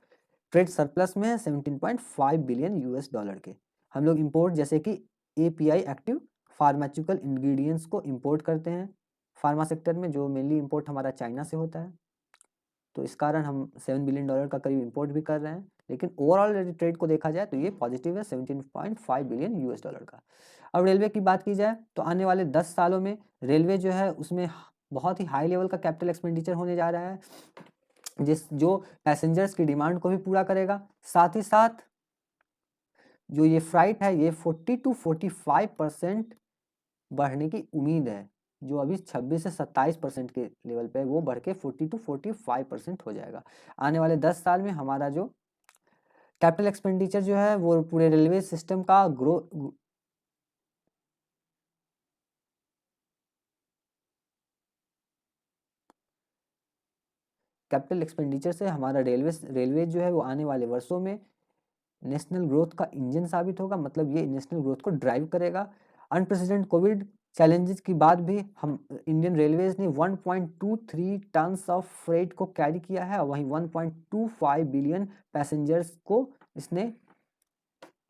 ट्रेड सरप्लस में है 17.5 बिलियन US के। हम लोग इंपोर्ट जैसे कि API एक्टिव फार्मास्यूटिकल इंग्रेडिएंट्स को इंपोर्ट करते हैं फार्मा सेक्टर में, जो मेनली इंपोर्ट हमारा चाइना से होता है। तो इस कारण हम $7 बिलियन का करीब इंपोर्ट भी कर रहे हैं। लेकिन ओवरऑल यदि ट्रेड को देखा जाए तो ये पॉजिटिव है 17.5 बिलियन US का। अब रेलवे की बात की जाए तो आने वाले 10 सालों में रेलवे जो है उसमें बहुत ही हाई लेवल का कैपिटल एक्सपेंडिचर होने जा रहा है, जो पैसेंजर्स की डिमांड को भी पूरा करेगा। साथ ही साथ जो ये फ्लाइट है ये 40 to 45% बढ़ने की उम्मीद है। जो अभी 26 से 27% के लेवल पे है वो बढ़ के 40 to 45% हो जाएगा। आने वाले 10 साल में हमारा जो कैपिटल एक्सपेंडिचर जो है वो पूरे रेलवे सिस्टम का कैपिटल एक्सपेंडिचर से हमारा रेलवे जो है वो आने वाले वर्षों में नेशनल ग्रोथ का इंजन साबित होगा। मतलब ये नेशनल ग्रोथ को ड्राइव करेगा। अनप्रेसिडेंट कोविड चैलेंजेस की बाद भी हम इंडियन रेलवेज ने 1.23 टन्स ऑफ फ्रेट को कैरी किया है, और वहीं 1.25 बिलियन पैसेंजर्स को इसने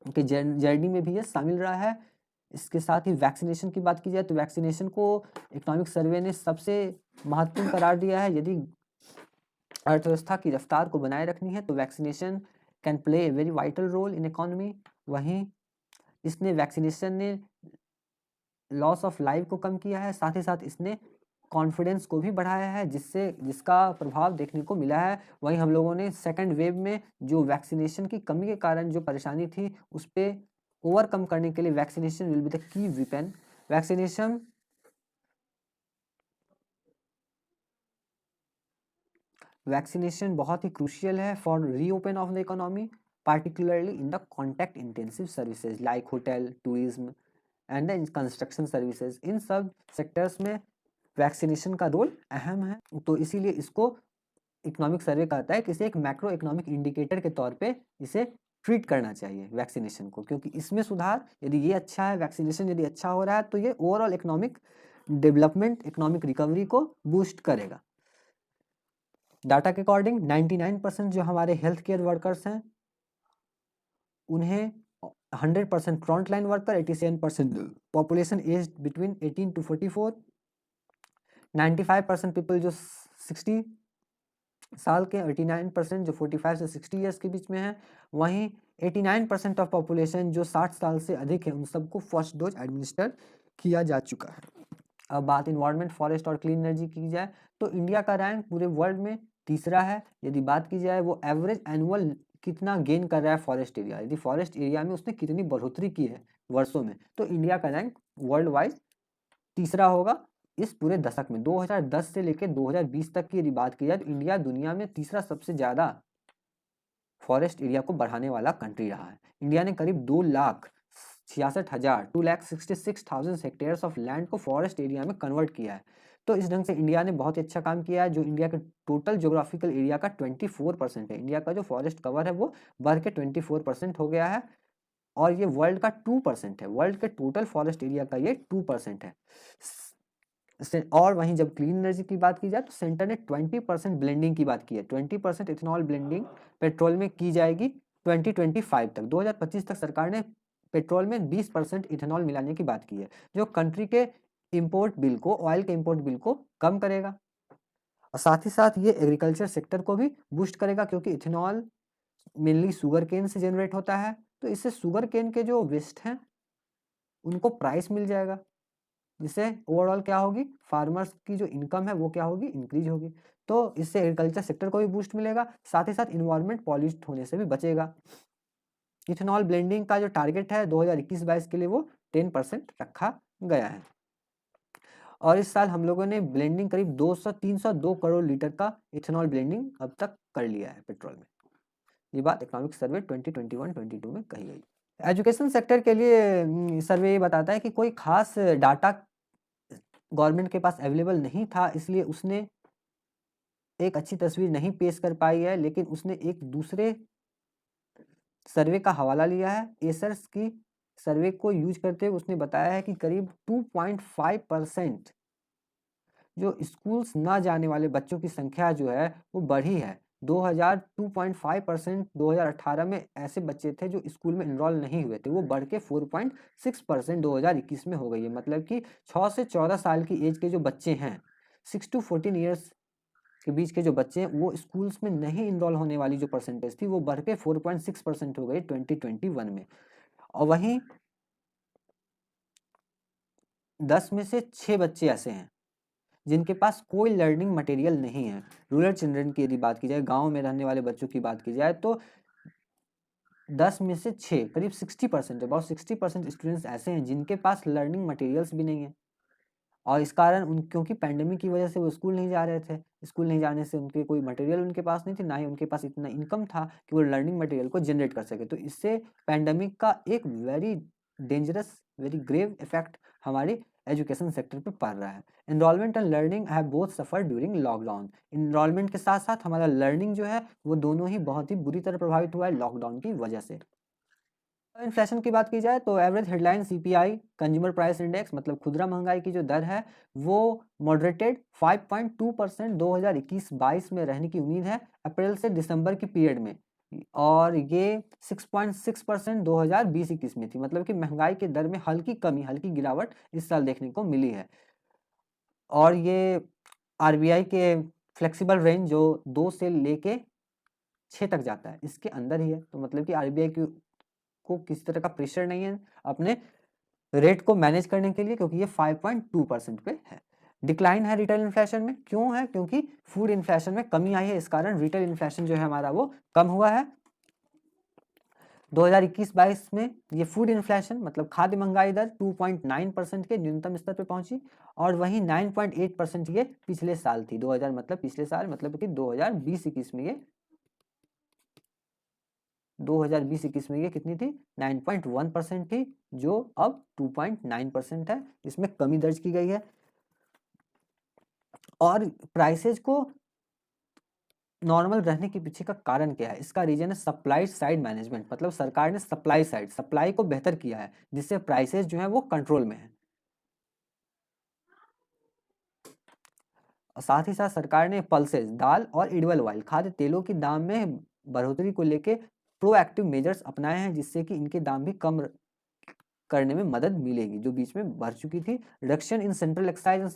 के जर्नी में भी ये शामिल रहा है। इसके साथ ही वैक्सीनेशन की बात की जाए तो वैक्सीनेशन को इकोनॉमिक सर्वे ने सबसे महत्वपूर्ण करार दिया है। यदि अर्थव्यवस्था की रफ्तार को बनाए रखनी है तो vaccination can play a very vital role in economy. वहीं इसने वैक्सीनेशन ने लॉस ऑफ लाइफ को कम किया है, साथ ही साथ इसने कॉन्फिडेंस को भी बढ़ाया है, जिसका प्रभाव देखने को मिला है। वहीं हम लोगों ने सेकेंड वेव में जो वैक्सीनेशन की कमी के कारण जो परेशानी थी उस पर ओवरकम करने के लिए vaccination will be the key weapon. Vaccination बहुत ही क्रूशियल है for reopen of the economy, particularly in the contact intensive services like hotel, tourism and the construction services। इन सब सेक्टर्स में वैक्सीनेशन का रोल अहम है। तो इसीलिए इसको इकोनॉमिक सर्वे कहता है कि इसे एक मैक्रो इकोनॉमिक इंडिकेटर के तौर पे इसे ट्रीट करना चाहिए वैक्सीनेशन को, क्योंकि इसमें सुधार यदि ये अच्छा है, वैक्सीनेशन यदि अच्छा हो रहा है तो ये overall economic development, economic recovery को बूस्ट करेगा। डाटा के अकॉर्डिंग 99% जो हमारे हेल्थ केयर वर्कर्स हैं उन्हें 100% front line worker, 87% population age between 18 to 44, 95% people जो 60 साल के, 89% जो 45 से 60 ईयर्स के बीच में है, वहीं 89% ऑफ पॉपुलेशन जो 60 साल से अधिक है उन सबको फर्स्ट डोज एडमिनिस्टर किया जा चुका है। अब बात इन्वायरमेंट, फॉरेस्ट और क्लीन एनर्जी की जाए तो इंडिया का रैंक पूरे वर्ल्ड में तीसरा है। यदि बात की जाए वो एवरेज एनुअल कितना गेन कर रहा है फॉरेस्ट एरिया, यदि फॉरेस्ट एरिया में उसने कितनी बढ़ोतरी की है वर्षों में, तो इंडिया का रैंक वर्ल्ड वाइज तीसरा होगा इस पूरे दशक में। 2010 से लेकर 2020 तक की यदि बात की जाए तो इंडिया दुनिया में तीसरा सबसे ज़्यादा फॉरेस्ट एरिया को बढ़ाने वाला कंट्री रहा है। इंडिया ने करीब 2,66,000 हेक्टेयर्स ऑफ लैंड को फॉरेस्ट एरिया में कन्वर्ट किया है। तो इस ढंग से इंडिया ने बहुत ही अच्छा काम किया है, जो इंडिया के टोटल ज्योग्राफिकल एरिया का 24% है। इंडिया का जो फॉरेस्ट कवर है वो बढ़ के 24% हो गया है, और ये वर्ल्ड का 2% है। वर्ल्ड के टोटल फॉरेस्ट एरिया का ये 2% है। और वहीं जब क्लीन एनर्जी की बात की जाए तो सेंटर ने 20% ब्लेंडिंग की बात की है। 20% इथेनॉल ब्लेंडिंग पेट्रोल में की जाएगी 2025 तक। 2025 तक सरकार ने पेट्रोल में 20% इथेनॉल मिलाने की बात की है, जो कंट्री के इंपोर्ट बिल को, ऑयल के इंपोर्ट बिल को कम करेगा, और साथ ही साथ ये एग्रीकल्चर सेक्टर को भी बूस्ट करेगा, क्योंकि इथेनॉल मेनली शुगर केन से जनरेट होता है। तो इससे शुगर केन के जो वेस्ट हैं उनको प्राइस मिल जाएगा, जिससे ओवरऑल क्या होगी, फार्मर्स की जो इनकम है वो क्या होगी, इंक्रीज होगी। तो इससे एग्रीकल्चर सेक्टर को भी बूस्ट मिलेगा, साथ ही साथ इन्वायरमेंट पॉल्यूट होने से भी बचेगा। इथेनॉल ब्लेंडिंग का जो टारगेट है 2021-22 के लिए वो 10% रखा गया है। और इस साल हम लोगों ने ब्लेंडिंग करीब 302 करोड़ लीटर का इथेनॉल ब्लेंडिंग अब तक कर लिया है पेट्रोल में। ये बात इकोनॉमिक सर्वे 2021-22 में कही गई। एजुकेशन सेक्टर के लिए सर्वे ये बताता है कि कोई खास डाटा गवर्नमेंट के पास अवेलेबल नहीं था, इसलिए उसने एक अच्छी तस्वीर नहीं पेश कर पाई है, लेकिन उसने एक दूसरे सर्वे का हवाला लिया है। एसर्स की सर्वे को यूज करते हुए उसने बताया है कि करीब 2.5% जो स्कूल्स ना जाने वाले बच्चों की संख्या जो है वो बढ़ी है। 2.5% 2018 में ऐसे बच्चे थे जो स्कूल में इनरोल नहीं हुए थे, वो बढ़ के 4.6% 2021 में हो गई है। मतलब कि 6 से 14 साल की एज के जो बच्चे हैं, 6 to 14 ईयर्स के बीच के जो बच्चे हैं, वो स्कूल्स में नहीं इनरोल होने वाली जो परसेंटेज थी वो बढ़ के 4.6% हो गई 2021 में। और वहीं 10 में से 6 बच्चे ऐसे हैं जिनके पास कोई लर्निंग मटेरियल नहीं है। रूरल चिल्ड्रन की यदि बात की जाए, गांव में रहने वाले बच्चों की बात की जाए, तो 10 में से 6 करीब 60%, अबाउट 60% स्टूडेंट्स ऐसे हैं जिनके पास लर्निंग मटेरियल्स भी नहीं है। और इस कारण क्योंकि पैंडेमिक की वजह से वो स्कूल नहीं जा रहे थे, स्कूल नहीं जाने से उनके कोई मटेरियल उनके पास नहीं थी, ना ही उनके पास इतना इनकम था कि वो लर्निंग मटेरियल को जनरेट कर सके। तो इससे पैंडेमिक का एक very dangerous, very grave effect हमारी एजुकेशन सेक्टर पे पड़ रहा है। Enrolment and learning have both suffer during lockdown. Enrolment के साथ साथ हमारा लर्निंग जो है वो दोनों ही बहुत ही बुरी तरह प्रभावित हुआ है लॉकडाउन की वजह से। इन्फ्लेशन की बात की जाए तो average headline CPI consumer price index मतलब खुदरा महंगाई की जो दर है वो मॉडरेटेड 5.2% 2021-22 में रहने की उम्मीद है अप्रैल से दिसंबर की पीरियड में, और ये 6.6% 2020-21 में थी। मतलब कि महंगाई के दर में हल्की कमी, हल्की गिरावट इस साल देखने को मिली है। और ये आरबीआई के फ्लेक्सिबल रेंज जो 2 से लेके 6 तक जाता है, इसके अंदर ही है। तो मतलब कि आरबीआई को किसी तरह का प्रेशर नहीं है अपने रेट को मैनेज करने के लिए, क्योंकि ये 5.2% पे है। डिक्लाइन है रिटेल इन्फ्लेशन में, क्यों है? क्योंकि फूड इन्फ्लेशन में कमी आई है, इस कारण रिटेल इन्फ्लेशन जो है हमारा वो कम हुआ है। 2021-22 में ये फूड इन्फ्लेशन मतलब खाद्य महंगाई दर 2.9% के न्यूनतम स्तर पर पहुंची, और वहीं 9.8% ये पिछले साल थी। 2000 मतलब पिछले साल, मतलब कि 2020-21 में ये 2020-21 में ये कितनी थी? 9.1% थी, जो अब 2.9% है। इसमें कमी दर्ज की गई है। और प्राइसेज को नॉर्मल रहने के पीछे का कारण क्या है? इसका रीजन है सप्लाई साइड मैनेजमेंट, मतलब सरकार ने सप्लाई को बेहतर किया है, जिससे प्राइसेज जो है वो कंट्रोल में है। और साथ ही साथ सरकार ने पल्सेस, दाल और एडिबल ऑयल, खाद्य तेलों की दाम में बढ़ोतरी को लेके प्रोएक्टिव मेजर्स अपनाए हैं, जिससे कि इनके दाम भी कम करने में मदद मिलेगी, जो बीच में बढ़ चुकी थी। Reduction in central excise and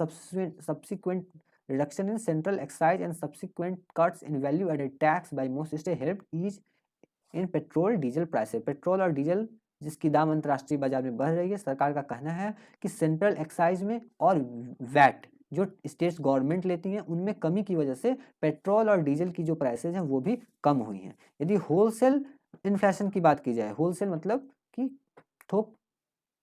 subsequent reduction in central excise and subsequent cuts in value added tax by most states helped ease in petrol diesel prices. Petrol और डीजल जिसकी दाम अंतर्राष्ट्रीय बाजार में बढ़ रही है, सरकार का कहना है कि सेंट्रल एक्साइज में और वैट जो स्टेट्स गवर्नमेंट लेती हैं उनमें कमी की वजह से पेट्रोल और डीजल की जो प्राइसेज हैं वो भी कम हुई हैं। यदि होलसेल इन्फ्लेशन की बात की जाए, होलसेल मतलब कि थोक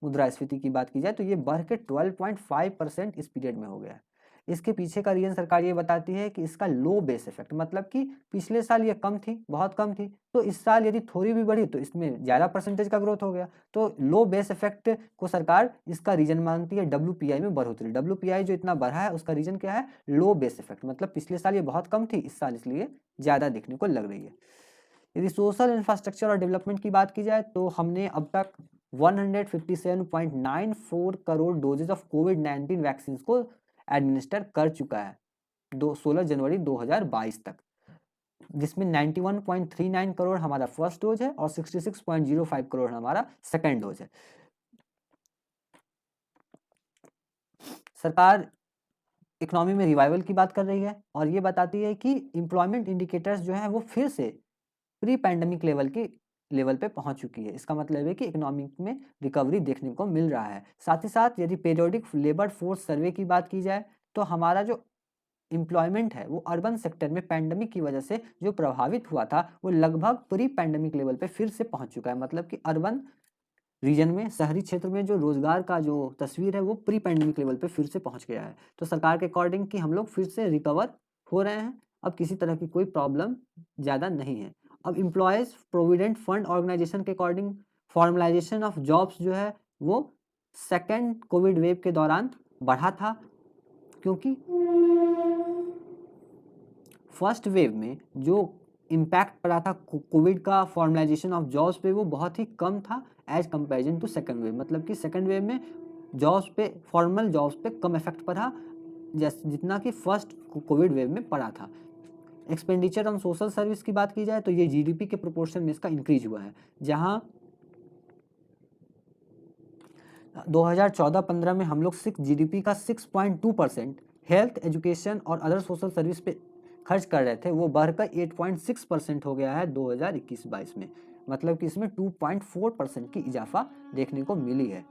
मुद्रास्फीति की बात की जाए, तो ये बढ़ के 12.5% इस पीरियड में हो गया है। इसके पीछे का रीजन सरकार ये बताती है कि इसका लो बेस इफेक्ट, मतलब कि पिछले साल ये कम थी, बहुत कम थी, तो इस साल यदि थोड़ी भी बढ़ी तो इसमें ज़्यादा परसेंटेज का ग्रोथ हो गया। तो लो बेस इफेक्ट को सरकार इसका रीजन मानती है। डब्ल्यूपीआई में बढ़ोतरी, डब्ल्यूपीआई जो इतना बढ़ा है उसका रीजन क्या है? लो बेस इफेक्ट, मतलब पिछले साल ये बहुत कम थी, इस साल इसलिए ज़्यादा देखने को लग रही है। यदि सोशल इंफ्रास्ट्रक्चर और डेवलपमेंट की बात की जाए तो हमने अब तक 157.94 करोड़ डोजेज ऑफ कोविड-19 वैक्सीन को एडमिनिस्टर कर चुका है 16 जनवरी 2022 तक, जिसमें 91.39 करोड़ हमारा फर्स्ट डोज है और 66.05 करोड़ हमारा सेकेंड डोज है। सरकार इकोनॉमी में रिवाइवल की बात कर रही है और ये बताती है कि एम्प्लॉयमेंट इंडिकेटर्स जो है वो फिर से प्री पैंडेमिक लेवल पे पहुंच चुकी है। इसका मतलब है कि इकोनॉमिक में रिकवरी देखने को मिल रहा है। साथ ही साथ यदि पीरियोडिक लेबर फोर्स सर्वे की बात की जाए तो हमारा जो एम्प्लॉयमेंट है वो अर्बन सेक्टर में पैंडेमिक की वजह से जो प्रभावित हुआ था वो लगभग प्री पैंडेमिक लेवल पे फिर से पहुंच चुका है। मतलब कि अर्बन रीजन में, शहरी क्षेत्र में जो रोजगार का जो तस्वीर है वो प्री पैंडेमिक लेवल पे फिर से पहुंच गया है। तो सरकार के अकॉर्डिंग कि हम लोग फिर से रिकवर हो रहे हैं, अब किसी तरह की कोई प्रॉब्लम ज़्यादा नहीं है। अब एम्प्लॉयज़ प्रोविडेंट फंड ऑर्गेनाइजेशन के अकॉर्डिंग फॉर्मलाइजेशन ऑफ जॉब्स जो है वो सेकेंड कोविड वेव के दौरान बढ़ा था, क्योंकि फर्स्ट वेव में जो इम्पैक्ट पड़ा था कोविड का फॉर्मलाइजेशन ऑफ जॉब्स पे वो बहुत ही कम था as comparison to second wave. मतलब कि सेकेंड वेव में जॉब्स पे, फॉर्मल जॉब्स पे कम इफेक्ट पड़ा जैसे जितना कि फर्स्ट कोविड वेव में पड़ा था। एक्सपेंडिचर ऑन सोशल सर्विस की बात की जाए तो ये जीडीपी के प्रोपोर्शन में इसका इंक्रीज हुआ है, जहां 2014-15 में हम लोग जीडीपी का 6.2% हेल्थ, एजुकेशन और अदर सोशल सर्विस पे खर्च कर रहे थे, वो बढ़कर 8.6% हो गया है 2021-22 में। मतलब कि इसमें 2.4% की इजाफा देखने को मिली है।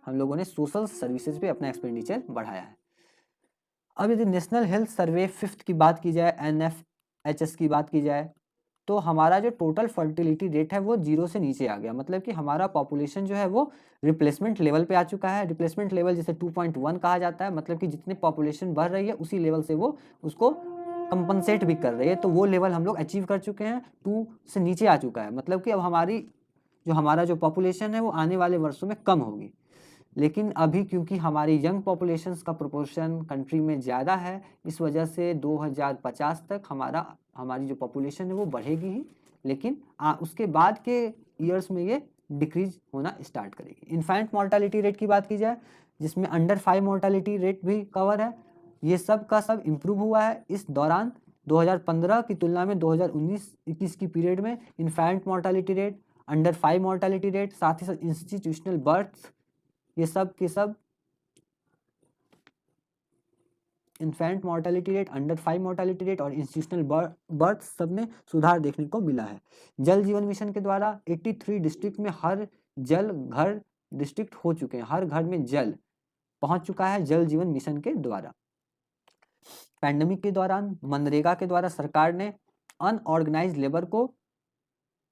हम लोगों ने सोशल सर्विसेज पे अपना एक्सपेंडिचर बढ़ाया है। अब यदि नेशनल हेल्थ सर्वे 5th की बात की जाए, NFHS की बात की जाए, तो हमारा जो टोटल फर्टिलिटी रेट है वो 0 से नीचे आ गया। मतलब कि हमारा पॉपुलेशन जो है वो रिप्लेसमेंट लेवल पे आ चुका है। रिप्लेसमेंट लेवल जिसे 2.1 कहा जाता है, मतलब कि जितनी पॉपुलेशन बढ़ रही है उसी लेवल से वो उसको कंपनसेट भी कर रही है। तो वो लेवल हम लोग अचीव कर चुके हैं, 2 से नीचे आ चुका है। मतलब कि अब हमारा जो पॉपुलेशन है वो आने वाले वर्षों में कम होगी। लेकिन अभी क्योंकि हमारी यंग पॉपुलेशंस का प्रोपोर्शन कंट्री में ज़्यादा है, इस वजह से 2050 तक हमारी जो पॉपुलेशन है वो बढ़ेगी ही, लेकिन उसके बाद के ईयर्स में ये डिक्रीज होना स्टार्ट करेगी। इन्फेंट मोर्टालिटी रेट की बात की जाए, जिसमें अंडर 5 मोर्टालिटी रेट भी कवर है, ये सब का सब इम्प्रूव हुआ है इस दौरान। 2015 की तुलना में 2019-21 की पीरियड में infant mortality rate, under 5 mortality rate, साथ ही साथ इंस्टीट्यूशनल बर्थ, ये सब के सब infant mortality rate, under 5 mortality rate और इंस्टीट्यूशनल बर्थ सब में सुधार देखने को मिला है। जल जीवन मिशन के द्वारा 83 डिस्ट्रिक्ट में हर जल घर डिस्ट्रिक्ट हो चुके हैं, हर घर में जल पहुंच चुका है जल जीवन मिशन के द्वारा। पैंडेमिक के दौरान मनरेगा के द्वारा सरकार ने अनऑर्गेनाइज्ड लेबर को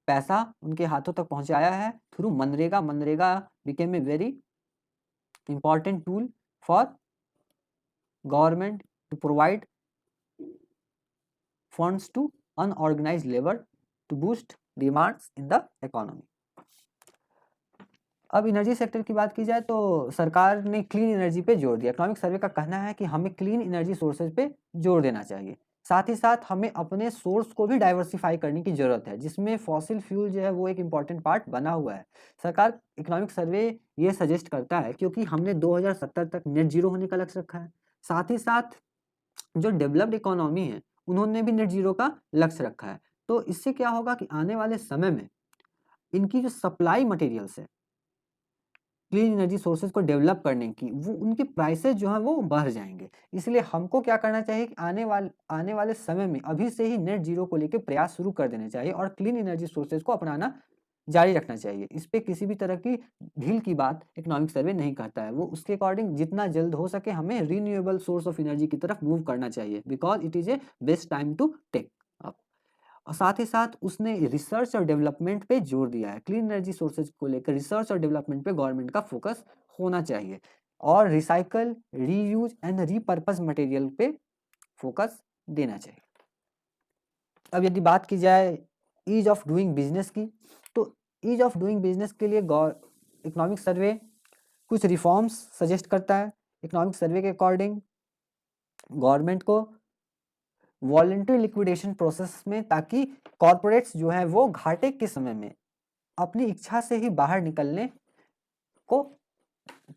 पैसा उनके हाथों तक पहुंचाया है through MNREGA. MNREGA became a very important tool for government to provide funds to unorganized labor to boost demands in the economy. अब एनर्जी सेक्टर की बात की जाए तो सरकार ने क्लीन एनर्जी पे जोर दिया। इकोनॉमिक सर्वे का कहना है कि हमें क्लीन एनर्जी सोर्सेज पे जोर देना चाहिए। साथ ही साथ हमें अपने सोर्स को भी डाइवर्सिफाई करने की ज़रूरत है, जिसमें फॉसिल फ्यूल जो है वो एक इम्पॉर्टेंट पार्ट बना हुआ है। सरकार इकोनॉमिक सर्वे ये सजेस्ट करता है, क्योंकि हमने 2070 तक नेट जीरो होने का लक्ष्य रखा है। साथ ही साथ जो डेवलप्ड इकोनॉमी है उन्होंने भी नेट जीरो का लक्ष्य रखा है। तो इससे क्या होगा कि आने वाले समय में इनकी जो सप्लाई मटेरियल्स है क्लीन एनर्जी सोर्सेज को डेवलप करने की, वो उनके प्राइसेस जो हैं वो बढ़ जाएंगे। इसलिए हमको क्या करना चाहिए कि आने वाले समय में अभी से ही नेट जीरो को लेकर प्रयास शुरू कर देने चाहिए और क्लीन एनर्जी सोर्सेज को अपनाना जारी रखना चाहिए। इस पे किसी भी तरह की ढील की बात इकोनॉमिक सर्वे नहीं करता है। वो उसके अकॉर्डिंग जितना जल्द हो सके हमें रीन्यूएबल सोर्स ऑफ एनर्जी की तरफ मूव करना चाहिए, because it is a best time to take up. और साथ ही साथ उसने रिसर्च और डेवलपमेंट पे जोर दिया है। क्लीन एनर्जी सोर्सेज को लेकर रिसर्च और डेवलपमेंट पे गवर्नमेंट का फोकस होना चाहिए और recycle, reuse and repurpose material पे फोकस देना चाहिए। अब यदि बात की जाए ईज ऑफ डूइंग बिजनेस की, तो ईज ऑफ डूइंग बिजनेस के लिए इकोनॉमिक सर्वे कुछ रिफॉर्म्स सजेस्ट करता है। इकोनॉमिक सर्वे के अकॉर्डिंग गवर्नमेंट को वॉलंटरी लिक्विडेशन प्रोसेस में, ताकि कॉरपोरेट्स जो है वो घाटे के समय में अपनी इच्छा से ही बाहर निकलने को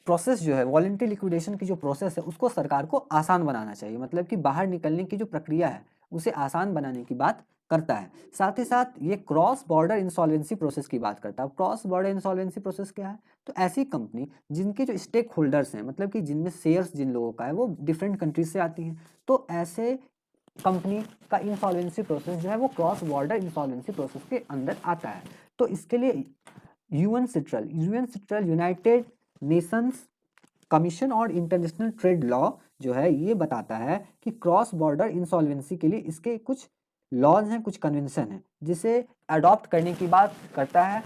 प्रोसेस जो है वॉलंटरी लिक्विडेशन की जो प्रोसेस है उसको सरकार को आसान बनाना चाहिए। मतलब कि बाहर निकलने की जो प्रक्रिया है उसे आसान बनाने की बात करता है। साथ ही साथ ये क्रॉस बॉर्डर इंसॉल्वेंसी प्रोसेस की बात करता है। क्रॉस बॉर्डर इंसॉल्वेंसी प्रोसेस क्या है? तो ऐसी कंपनी जिनके जो स्टेक होल्डर्स हैं, मतलब कि जिनमें शेयर्स जिन लोगों का है वो डिफरेंट कंट्रीज से आती हैं, तो ऐसे कंपनी का इंसॉल्वेंसी प्रोसेस जो है वो क्रॉस बॉर्डर इंसॉल्वेंसी प्रोसेस के अंदर आता है। तो इसके लिए यूएन यूनाइटेड नेशंस कमीशन और इंटरनेशनल ट्रेड लॉ जो है ये बताता है कि क्रॉस बॉर्डर इंसॉल्वेंसी के लिए इसके कुछ लॉज हैं, कुछ कन्वेंशन हैं, जिसे अडॉप्ट करने की बात करता है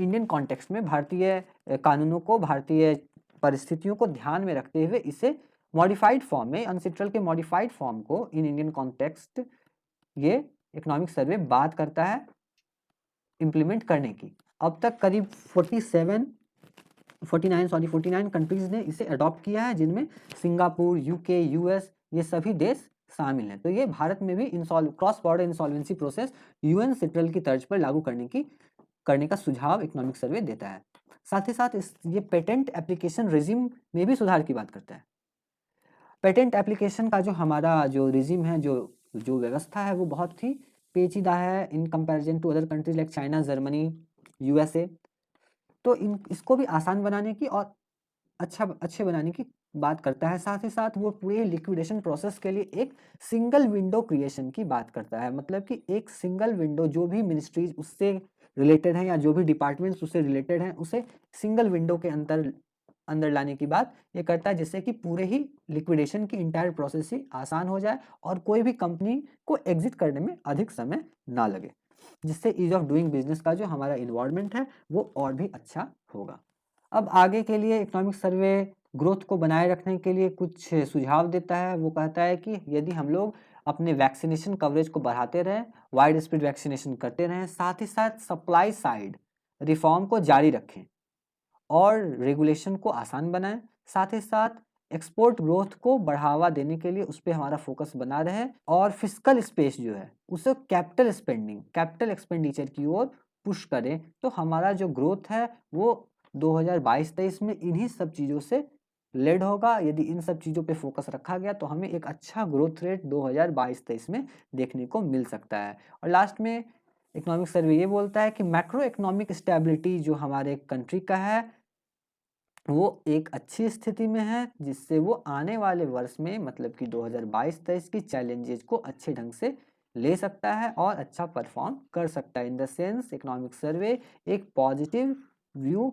इंडियन कॉन्टेक्स्ट में भारतीय कानूनों को, भारतीय परिस्थितियों को ध्यान में रखते हुए इसे मॉडिफाइड फॉर्म में, अनसिट्रल के मॉडिफाइड फॉर्म को इन इंडियन कॉन्टेक्स्ट ये इकोनॉमिक सर्वे बात करता है इम्प्लीमेंट करने की। अब तक करीब 49 कंट्रीज ने इसे अडॉप्ट किया है, जिनमें सिंगापुर, यूके, यूएस ये सभी देश शामिल हैं। तो ये भारत में भी cross border insolvency process UN citral की तर्ज पर लागू करने का सुझाव इकोनॉमिक सर्वे देता है। साथ ही साथ ये पेटेंट एप्लीकेशन रिजिम में भी सुधार की बात करता है। पेटेंट एप्लीकेशन का जो हमारा जो रिजिम है, जो व्यवस्था है, वो बहुत ही पेचीदा है in comparison to other countries like China, Germany, USA. तो इसको भी आसान बनाने की और अच्छे बनाने की बात करता है। साथ ही साथ वो पूरे लिक्विडेशन प्रोसेस के लिए एक सिंगल विंडो क्रिएशन की बात करता है। मतलब कि एक सिंगल विंडो, जो भी मिनिस्ट्रीज उससे रिलेटेड हैं या जो भी डिपार्टमेंट्स उससे रिलेटेड हैं, उसे सिंगल विंडो के अंदर लाने की बात ये करता है, जिससे कि पूरे ही लिक्विडेशन की इंटायर प्रोसेस ही आसान हो जाए और कोई भी कंपनी को एग्जिट करने में अधिक समय ना लगे, जिससे ईज ऑफ डूइंग बिजनेस का जो हमारा इन्वॉल्वमेंट है वो और भी अच्छा होगा। अब आगे के लिए इकोनॉमिक सर्वे ग्रोथ को बनाए रखने के लिए कुछ सुझाव देता है। वो कहता है कि यदि हम लोग अपने वैक्सीनेशन कवरेज को बढ़ाते रहें, वाइड स्प्रेड वैक्सीनेशन करते रहें, साथ ही साथ सप्लाई साइड रिफॉर्म को जारी रखें और रेगुलेशन को आसान बनाएं, साथ ही साथ एक्सपोर्ट ग्रोथ को बढ़ावा देने के लिए उस पर हमारा फोकस बना रहे और फिस्कल स्पेस जो है उसे कैपिटल एक्सपेंडिचर की ओर पुश करें, तो हमारा जो ग्रोथ है वो 2022-23 में इन्हीं सब चीज़ों से लेड होगा। यदि इन सब चीज़ों पे फोकस रखा गया तो हमें एक अच्छा ग्रोथ रेट 2022-23 में देखने को मिल सकता है। और लास्ट में इकोनॉमिक सर्वे ये बोलता है कि मैक्रो इकोनॉमिक स्टेबिलिटी जो हमारे कंट्री का है वो एक अच्छी स्थिति में है, जिससे वो आने वाले वर्ष में मतलब कि 2022-23 की चैलेंजेस को अच्छे ढंग से ले सकता है और अच्छा परफॉर्म कर सकता है। In the sense economic survey एक पॉजिटिव व्यू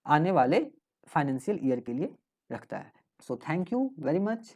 आने वाले फाइनेंशियल ईयर के लिए रखता है। So thank you very much.